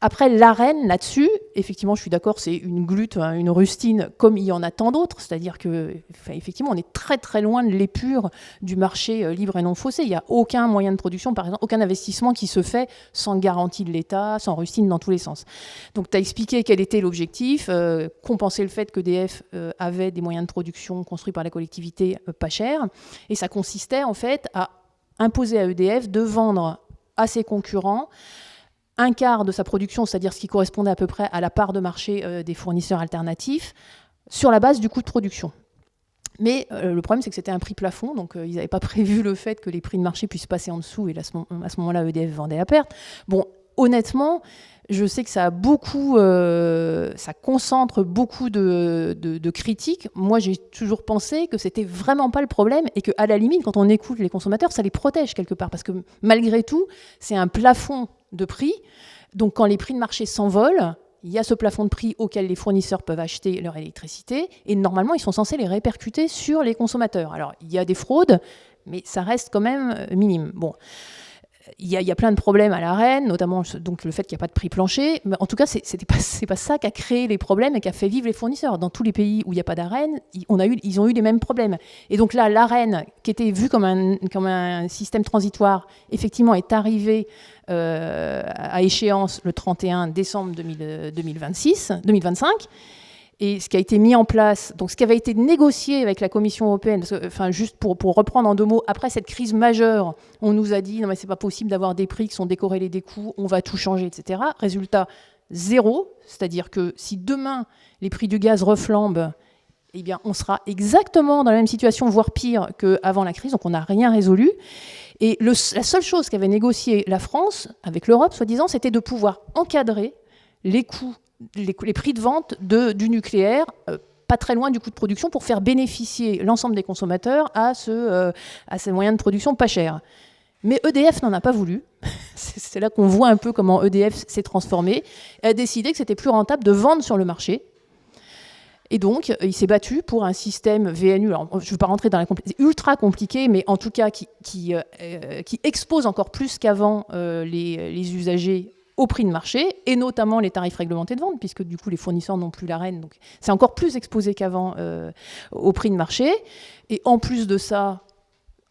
Après, l'AREN, là-dessus, effectivement, je suis d'accord, c'est une glutte, une rustine, comme il y en a tant d'autres, c'est-à-dire que, effectivement, on est très très loin de l'épure du marché libre et non faussé. Il n'y a aucun moyen de production, par exemple, aucun investissement qui se fait sans garantie de l'État, sans rustine dans tous les sens. Donc, tu as expliqué quel était l'objectif, compenser le fait qu'EDF avait des moyens de production construits par la collectivité pas chers, et ça consistait en fait à imposer à EDF de vendre à ses concurrents un quart de sa production, c'est-à-dire ce qui correspondait à peu près à la part de marché des fournisseurs alternatifs, sur la base du coût de production. Mais le problème, c'est que c'était un prix plafond, donc ils n'avaient pas prévu le fait que les prix de marché puissent passer en dessous, et là, à ce moment-là, EDF vendait à perte. Bon, honnêtement, je sais que ça concentre beaucoup de critiques. Moi, j'ai toujours pensé que c'était vraiment pas le problème, et qu'à la limite, quand on écoute les consommateurs, ça les protège quelque part, parce que malgré tout, c'est un plafond de prix. Donc, quand les prix de marché s'envolent, il y a ce plafond de prix auquel les fournisseurs peuvent acheter leur électricité, et normalement, ils sont censés les répercuter sur les consommateurs. Alors, il y a des fraudes, mais ça reste quand même minime. Bon. Il y a plein de problèmes à l'AREN, notamment donc, le fait qu'il n'y a pas de prix plancher. Mais en tout cas, c'est pas ça qui a créé les problèmes et qui a fait vivre les fournisseurs. Dans tous les pays où il n'y a pas d'AREN, ils ont eu les mêmes problèmes. Et donc là, l'AREN, qui était vu comme un système transitoire, effectivement, est arrivé à échéance le 31 décembre 2025. Et ce qui a été mis en place, donc ce qui avait été négocié avec la Commission européenne, juste pour reprendre en 2 mots, après cette crise majeure, on nous a dit non mais c'est pas possible d'avoir des prix qui sont décorrélés des coûts, on va tout changer, etc. Résultat, 0, c'est-à-dire que si demain les prix du gaz reflambent, eh bien on sera exactement dans la même situation, voire pire qu'avant la crise, donc on n'a rien résolu. Et la seule chose qu'avait négocié la France avec l'Europe, soi-disant, c'était de pouvoir encadrer les coûts, les prix de vente du nucléaire, pas très loin du coût de production, pour faire bénéficier l'ensemble des consommateurs à ces moyens de production pas chers. Mais EDF n'en a pas voulu. C'est là qu'on voit un peu comment EDF s'est transformé. Elle a décidé que c'était plus rentable de vendre sur le marché. Et donc, il s'est battu pour un système VNU. Alors, je ne veux pas rentrer dans c'est ultra compliqué, mais en tout cas qui expose encore plus qu'avant les usagers au prix de marché, et notamment les tarifs réglementés de vente, puisque du coup les fournisseurs n'ont plus l'AREN, donc c'est encore plus exposé qu'avant au prix de marché. Et en plus de ça,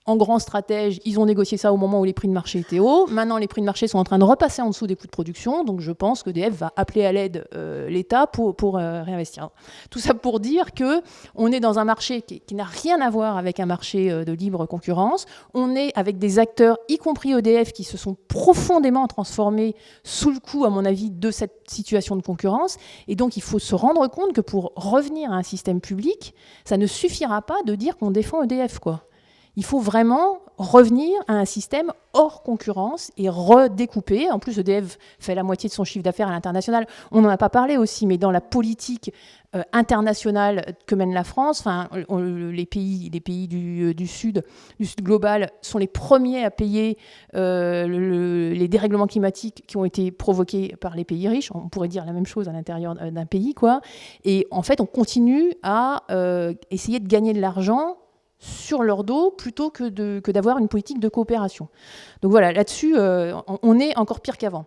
en grand stratège, ils ont négocié ça au moment où les prix de marché étaient hauts. Maintenant, les prix de marché sont en train de repasser en dessous des coûts de production, donc je pense qu'EDF va appeler à l'aide l'État pour réinvestir. Tout ça pour dire qu'on est dans un marché qui n'a rien à voir avec un marché de libre concurrence. On est avec des acteurs, y compris EDF, qui se sont profondément transformés sous le coup, à mon avis, de cette situation de concurrence. Et donc, il faut se rendre compte que pour revenir à un système public, ça ne suffira pas de dire qu'on défend EDF, quoi. Il faut vraiment revenir à un système hors concurrence et redécouper. En plus, EDF fait la moitié de son chiffre d'affaires à l'international. On n'en a pas parlé aussi, mais dans la politique internationale que mène la France. Enfin, les pays du Sud global sont les premiers à payer les dérèglements climatiques qui ont été provoqués par les pays riches. On pourrait dire la même chose à l'intérieur d'un pays, quoi. Et en fait, on continue à essayer de gagner de l'argent sur leur dos plutôt que d'avoir une politique de coopération. Donc voilà, là-dessus, on est encore pire qu'avant.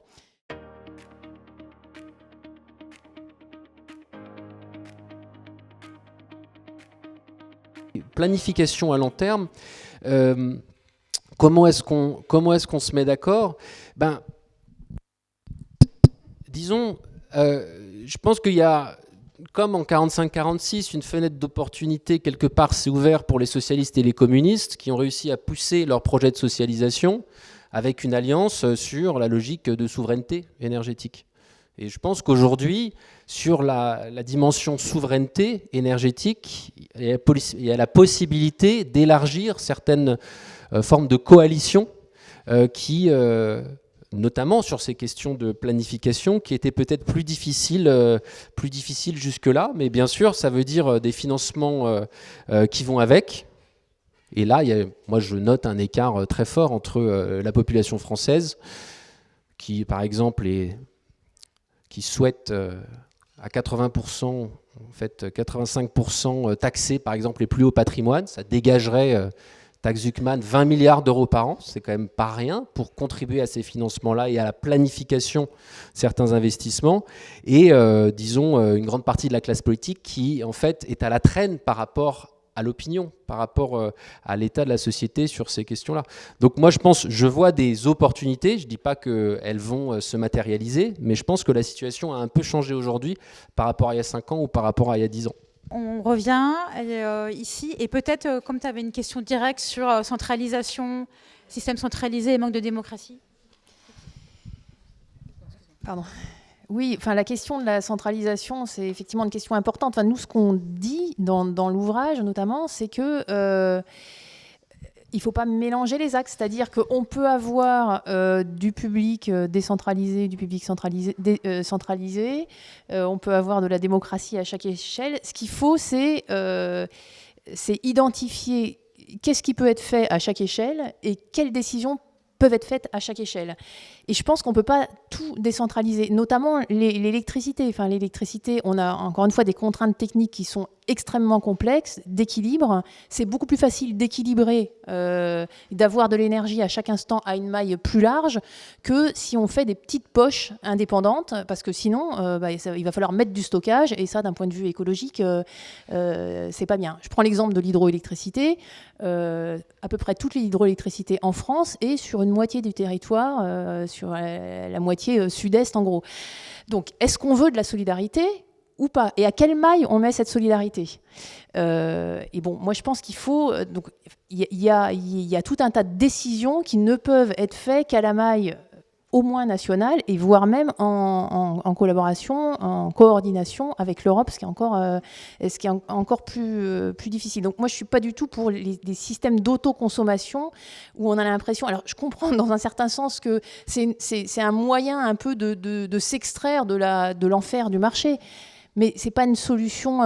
Planification à long terme, comment est-ce qu'on se met d'accord? Disons, je pense qu'il y a, comme en 45-46, une fenêtre d'opportunité quelque part s'est ouverte pour les socialistes et les communistes qui ont réussi à pousser leur projet de socialisation avec une alliance sur la logique de souveraineté énergétique. Et je pense qu'aujourd'hui, sur la dimension souveraineté énergétique, il y a la possibilité d'élargir certaines formes de coalition qui, notamment sur ces questions de planification, qui étaient peut-être plus difficiles jusque-là. Mais bien sûr, ça veut dire des financements qui vont avec. Et là, moi, je note un écart très fort entre la population française, qui, par exemple, qui souhaite à 80%, en fait 85% taxer par exemple les plus hauts patrimoines, ça dégagerait, taxe Zuckman, 20 milliards d'euros par an, c'est quand même pas rien pour contribuer à ces financements-là et à la planification de certains investissements. Et disons une grande partie de la classe politique qui en fait est à la traîne par rapport à l'opinion, par rapport à l'état de la société sur ces questions-là. Donc moi, je vois des opportunités, je ne dis pas qu'elles vont se matérialiser, mais je pense que la situation a un peu changé aujourd'hui par rapport à il y a 5 ans ou par rapport à il y a 10 ans. On revient ici, et peut-être, comme tu avais une question directe sur centralisation, système centralisé et manque de démocratie. Pardon. Oui, enfin, la question de la centralisation, c'est effectivement une question importante. Enfin, nous, ce qu'on dit dans l'ouvrage, notamment, c'est que il ne faut pas mélanger les axes. C'est-à-dire qu'on peut avoir du public décentralisé, du public centralisé. On peut avoir de la démocratie à chaque échelle. Ce qu'il faut, c'est identifier qu'est-ce qui peut être fait à chaque échelle et quelles décisions peuvent être faites à chaque échelle. Et je pense qu'on ne peut pas tout décentraliser, notamment l'électricité. Enfin, l'électricité, on a encore une fois des contraintes techniques qui sont extrêmement complexes, d'équilibre. C'est beaucoup plus facile d'équilibrer, d'avoir de l'énergie à chaque instant à une maille plus large que si on fait des petites poches indépendantes, parce que sinon, il va falloir mettre du stockage, et ça, d'un point de vue écologique, c'est pas bien. Je prends l'exemple de l'hydroélectricité. À peu près toute l'hydroélectricité en France est sur une moitié du territoire, sur la moitié sud-est en gros. Donc, est-ce qu'on veut de la solidarité ou pas? Et à quelle maille on met cette solidarité? Et bon, moi je pense qu'il faut... Donc, il y a tout un tas de décisions qui ne peuvent être faites qu'à la maille au moins nationale, et voire même en collaboration, en coordination avec l'Europe, ce qui est encore plus difficile. Donc moi, je ne suis pas du tout pour des systèmes d'autoconsommation où on a l'impression... Alors, je comprends dans un certain sens que c'est un moyen un peu de s'extraire de l'enfer du marché. Mais ce n'est pas une solution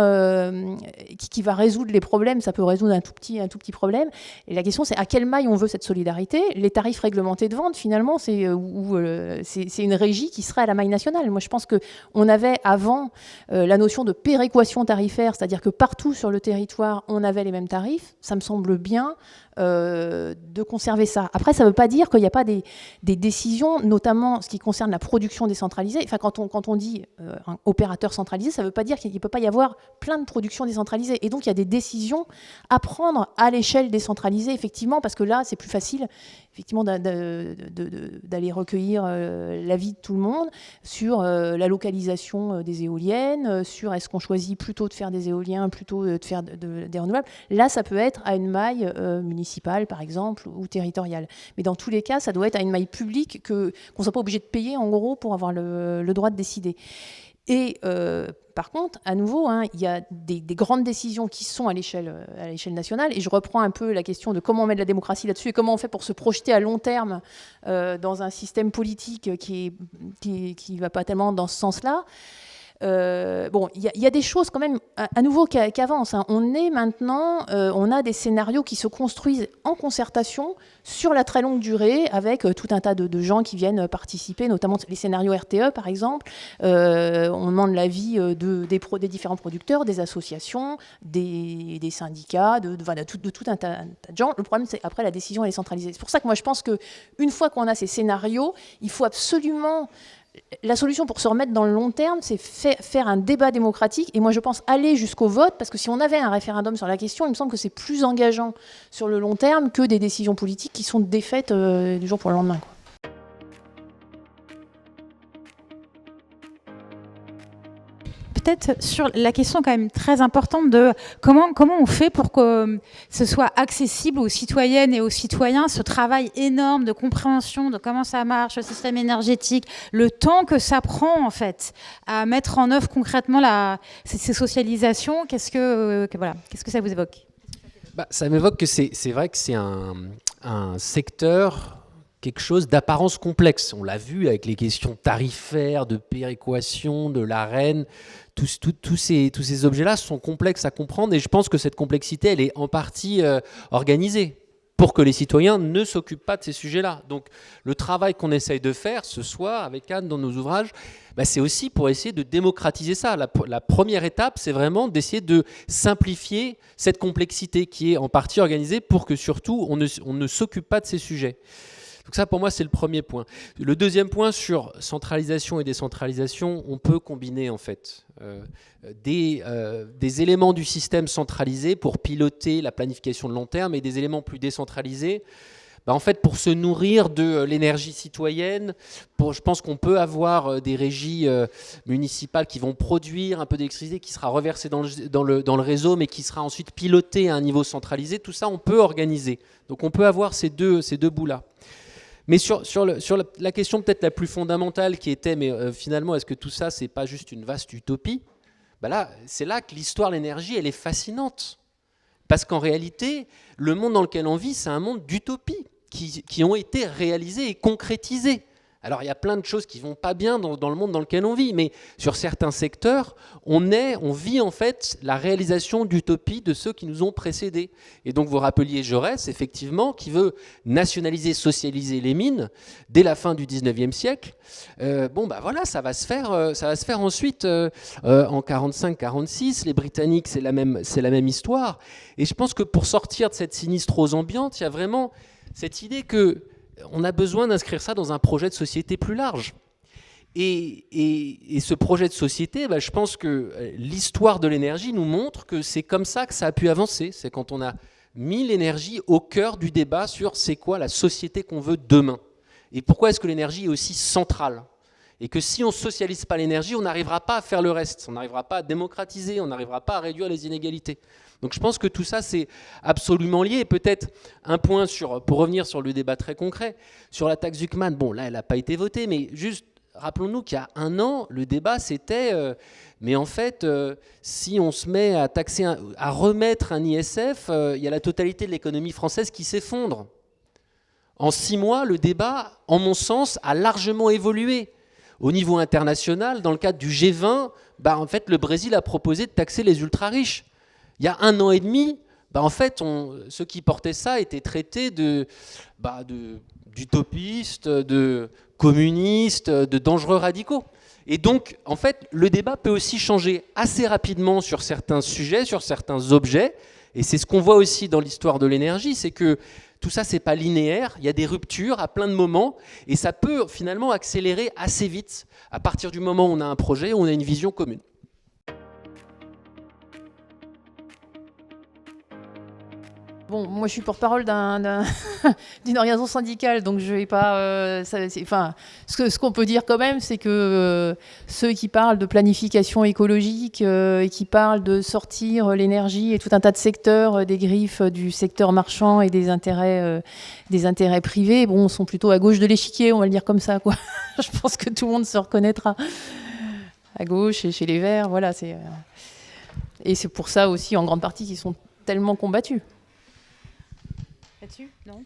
qui va résoudre les problèmes. Ça peut résoudre un tout petit problème. Et la question, c'est à quelle maille on veut cette solidarité? Les tarifs réglementés de vente, finalement, c'est une régie qui serait à la maille nationale. Moi, je pense qu'on avait avant la notion de péréquation tarifaire, c'est-à-dire que partout sur le territoire, on avait les mêmes tarifs. Ça me semble bien de conserver ça. Après, ça ne veut pas dire qu'il n'y a pas des décisions, notamment ce qui concerne la production décentralisée. Enfin, quand on dit un opérateur centralisé, ça ne veut pas dire qu'il ne peut pas y avoir plein de productions décentralisées. Et donc, il y a des décisions à prendre à l'échelle décentralisée, effectivement, parce que là, c'est plus facile, effectivement, d'aller recueillir l'avis de tout le monde sur la localisation des éoliennes, sur est-ce qu'on choisit plutôt de faire des éoliens, plutôt de faire des renouvelables. Là, ça peut être à une maille municipale, par exemple, ou territoriale. Mais dans tous les cas, ça doit être à une maille publique qu'on ne soit pas obligé de payer, en gros, pour avoir le droit de décider. Et par contre, à nouveau, il y a des grandes décisions qui sont à l'échelle nationale. Et je reprends un peu la question de comment on met de la démocratie là-dessus et comment on fait pour se projeter à long terme dans un système politique qui ne va pas tellement dans ce sens-là. bon, il y a des choses quand même à nouveau qui avancent. Hein. On est maintenant, on a des scénarios qui se construisent en concertation sur la très longue durée avec tout un tas de gens qui viennent participer, notamment les scénarios RTE par exemple. On demande l'avis des différents producteurs, des associations, des syndicats, de tout un tas de gens. Le problème, c'est après la décision elle est centralisée. C'est pour ça que moi je pense qu'une fois qu'on a ces scénarios, il faut absolument... La solution pour se remettre dans le long terme, c'est faire un débat démocratique. Et moi, je pense aller jusqu'au vote, parce que si on avait un référendum sur la question, il me semble que c'est plus engageant sur le long terme que des décisions politiques qui sont défaites du jour pour le lendemain, quoi. Peut-être sur la question quand même très importante de comment on fait pour que ce soit accessible aux citoyennes et aux citoyens, ce travail énorme de compréhension de comment ça marche, le système énergétique, le temps que ça prend en fait à mettre en œuvre concrètement ces socialisations. Qu'est-ce que ça vous évoque ? Ça m'évoque que c'est vrai que c'est un secteur, quelque chose d'apparence complexe. On l'a vu avec les questions tarifaires, de péréquation, de l'Arenh. Tous ces objets-là sont complexes à comprendre et je pense que cette complexité, elle est en partie organisée pour que les citoyens ne s'occupent pas de ces sujets-là. Donc le travail qu'on essaye de faire ce soir avec Anne dans nos ouvrages, c'est aussi pour essayer de démocratiser ça. La première étape, c'est vraiment d'essayer de simplifier cette complexité qui est en partie organisée pour que surtout on ne s'occupe pas de ces sujets. Donc ça, pour moi, c'est le premier point. Le deuxième point sur centralisation et décentralisation, on peut combiner en fait des éléments du système centralisé pour piloter la planification de long terme et des éléments plus décentralisés. En fait, pour se nourrir de l'énergie citoyenne, je pense qu'on peut avoir des régies municipales qui vont produire un peu d'électricité qui sera reversée dans le réseau, mais qui sera ensuite pilotée à un niveau centralisé. Tout ça, on peut organiser. Donc on peut avoir ces deux bouts-là. Mais sur la question peut-être la plus fondamentale qui était, mais finalement, est-ce que tout ça, c'est pas juste une vaste utopie ? C'est là que l'histoire de l'énergie, elle est fascinante. Parce qu'en réalité, le monde dans lequel on vit, c'est un monde d'utopies qui ont été réalisées et concrétisées. Alors, il y a plein de choses qui ne vont pas bien dans le monde dans lequel on vit, mais sur certains secteurs, on vit en fait la réalisation d'utopies de ceux qui nous ont précédés. Et donc, vous rappeliez Jaurès, effectivement, qui veut nationaliser, socialiser les mines dès la fin du 19e siècle. Voilà, ça va se faire ensuite en 45-46. Les Britanniques, c'est la même histoire. Et je pense que pour sortir de cette sinistrose ambiante, il y a vraiment cette idée que on a besoin d'inscrire ça dans un projet de société plus large. Et ce projet de société, je pense que l'histoire de l'énergie nous montre que c'est comme ça que ça a pu avancer. C'est quand on a mis l'énergie au cœur du débat sur c'est quoi la société qu'on veut demain. Et pourquoi est-ce que l'énergie est aussi centrale ? Et que si on ne socialise pas l'énergie, on n'arrivera pas à faire le reste. On n'arrivera pas à démocratiser, on n'arrivera pas à réduire les inégalités. Donc je pense que tout ça, c'est absolument lié. Et peut-être un point pour revenir sur le débat très concret, sur la taxe Zuckman. Là, elle n'a pas été votée, mais juste rappelons-nous qu'il y a un an, le débat, c'était mais en fait, si on se met à taxer, à remettre un ISF, il y a la totalité de l'économie française qui s'effondre. En 6 mois, le débat, en mon sens, a largement évolué. Au niveau international, dans le cadre du G20, en fait, le Brésil a proposé de taxer les ultra-riches. Il y a 1 an et demi, en fait, ceux qui portaient ça étaient traités d'utopistes, de communistes, de dangereux radicaux. Et donc, en fait, le débat peut aussi changer assez rapidement sur certains sujets, sur certains objets. Et c'est ce qu'on voit aussi dans l'histoire de l'énergie, c'est que tout ça, c'est pas linéaire. Il y a des ruptures à plein de moments. Et ça peut finalement accélérer assez vite à partir du moment où on a un projet, où on a une vision commune. Bon, moi je suis porte-parole d'une organisation syndicale, donc je vais pas. Ce qu'on peut dire quand même, c'est que ceux qui parlent de planification écologique et qui parlent de sortir l'énergie et tout un tas de secteurs des griffes du secteur marchand et des intérêts privés, sont plutôt à gauche de l'échiquier, on va le dire comme ça, quoi. Je pense que tout le monde se reconnaîtra à gauche et chez les Verts, voilà. Et c'est pour ça aussi, en grande partie, qu'ils sont tellement combattus. Là-dessus ? Non ?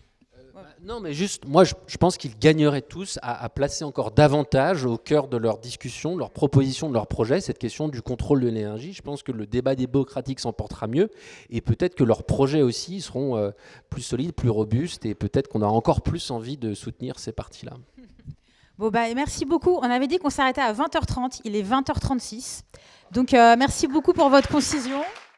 Non, mais juste, moi, je pense qu'ils gagneraient tous à placer encore davantage au cœur de leur discussion, de leur proposition, de leur projet, cette question du contrôle de l'énergie. Je pense que le débat démocratique s'en portera mieux et peut-être que leurs projets aussi seront plus solides, plus robustes et peut-être qu'on aura encore plus envie de soutenir ces partis-là. Bon, merci beaucoup. On avait dit qu'on s'arrêtait à 20h30. Il est 20h36. Donc, merci beaucoup pour votre concision.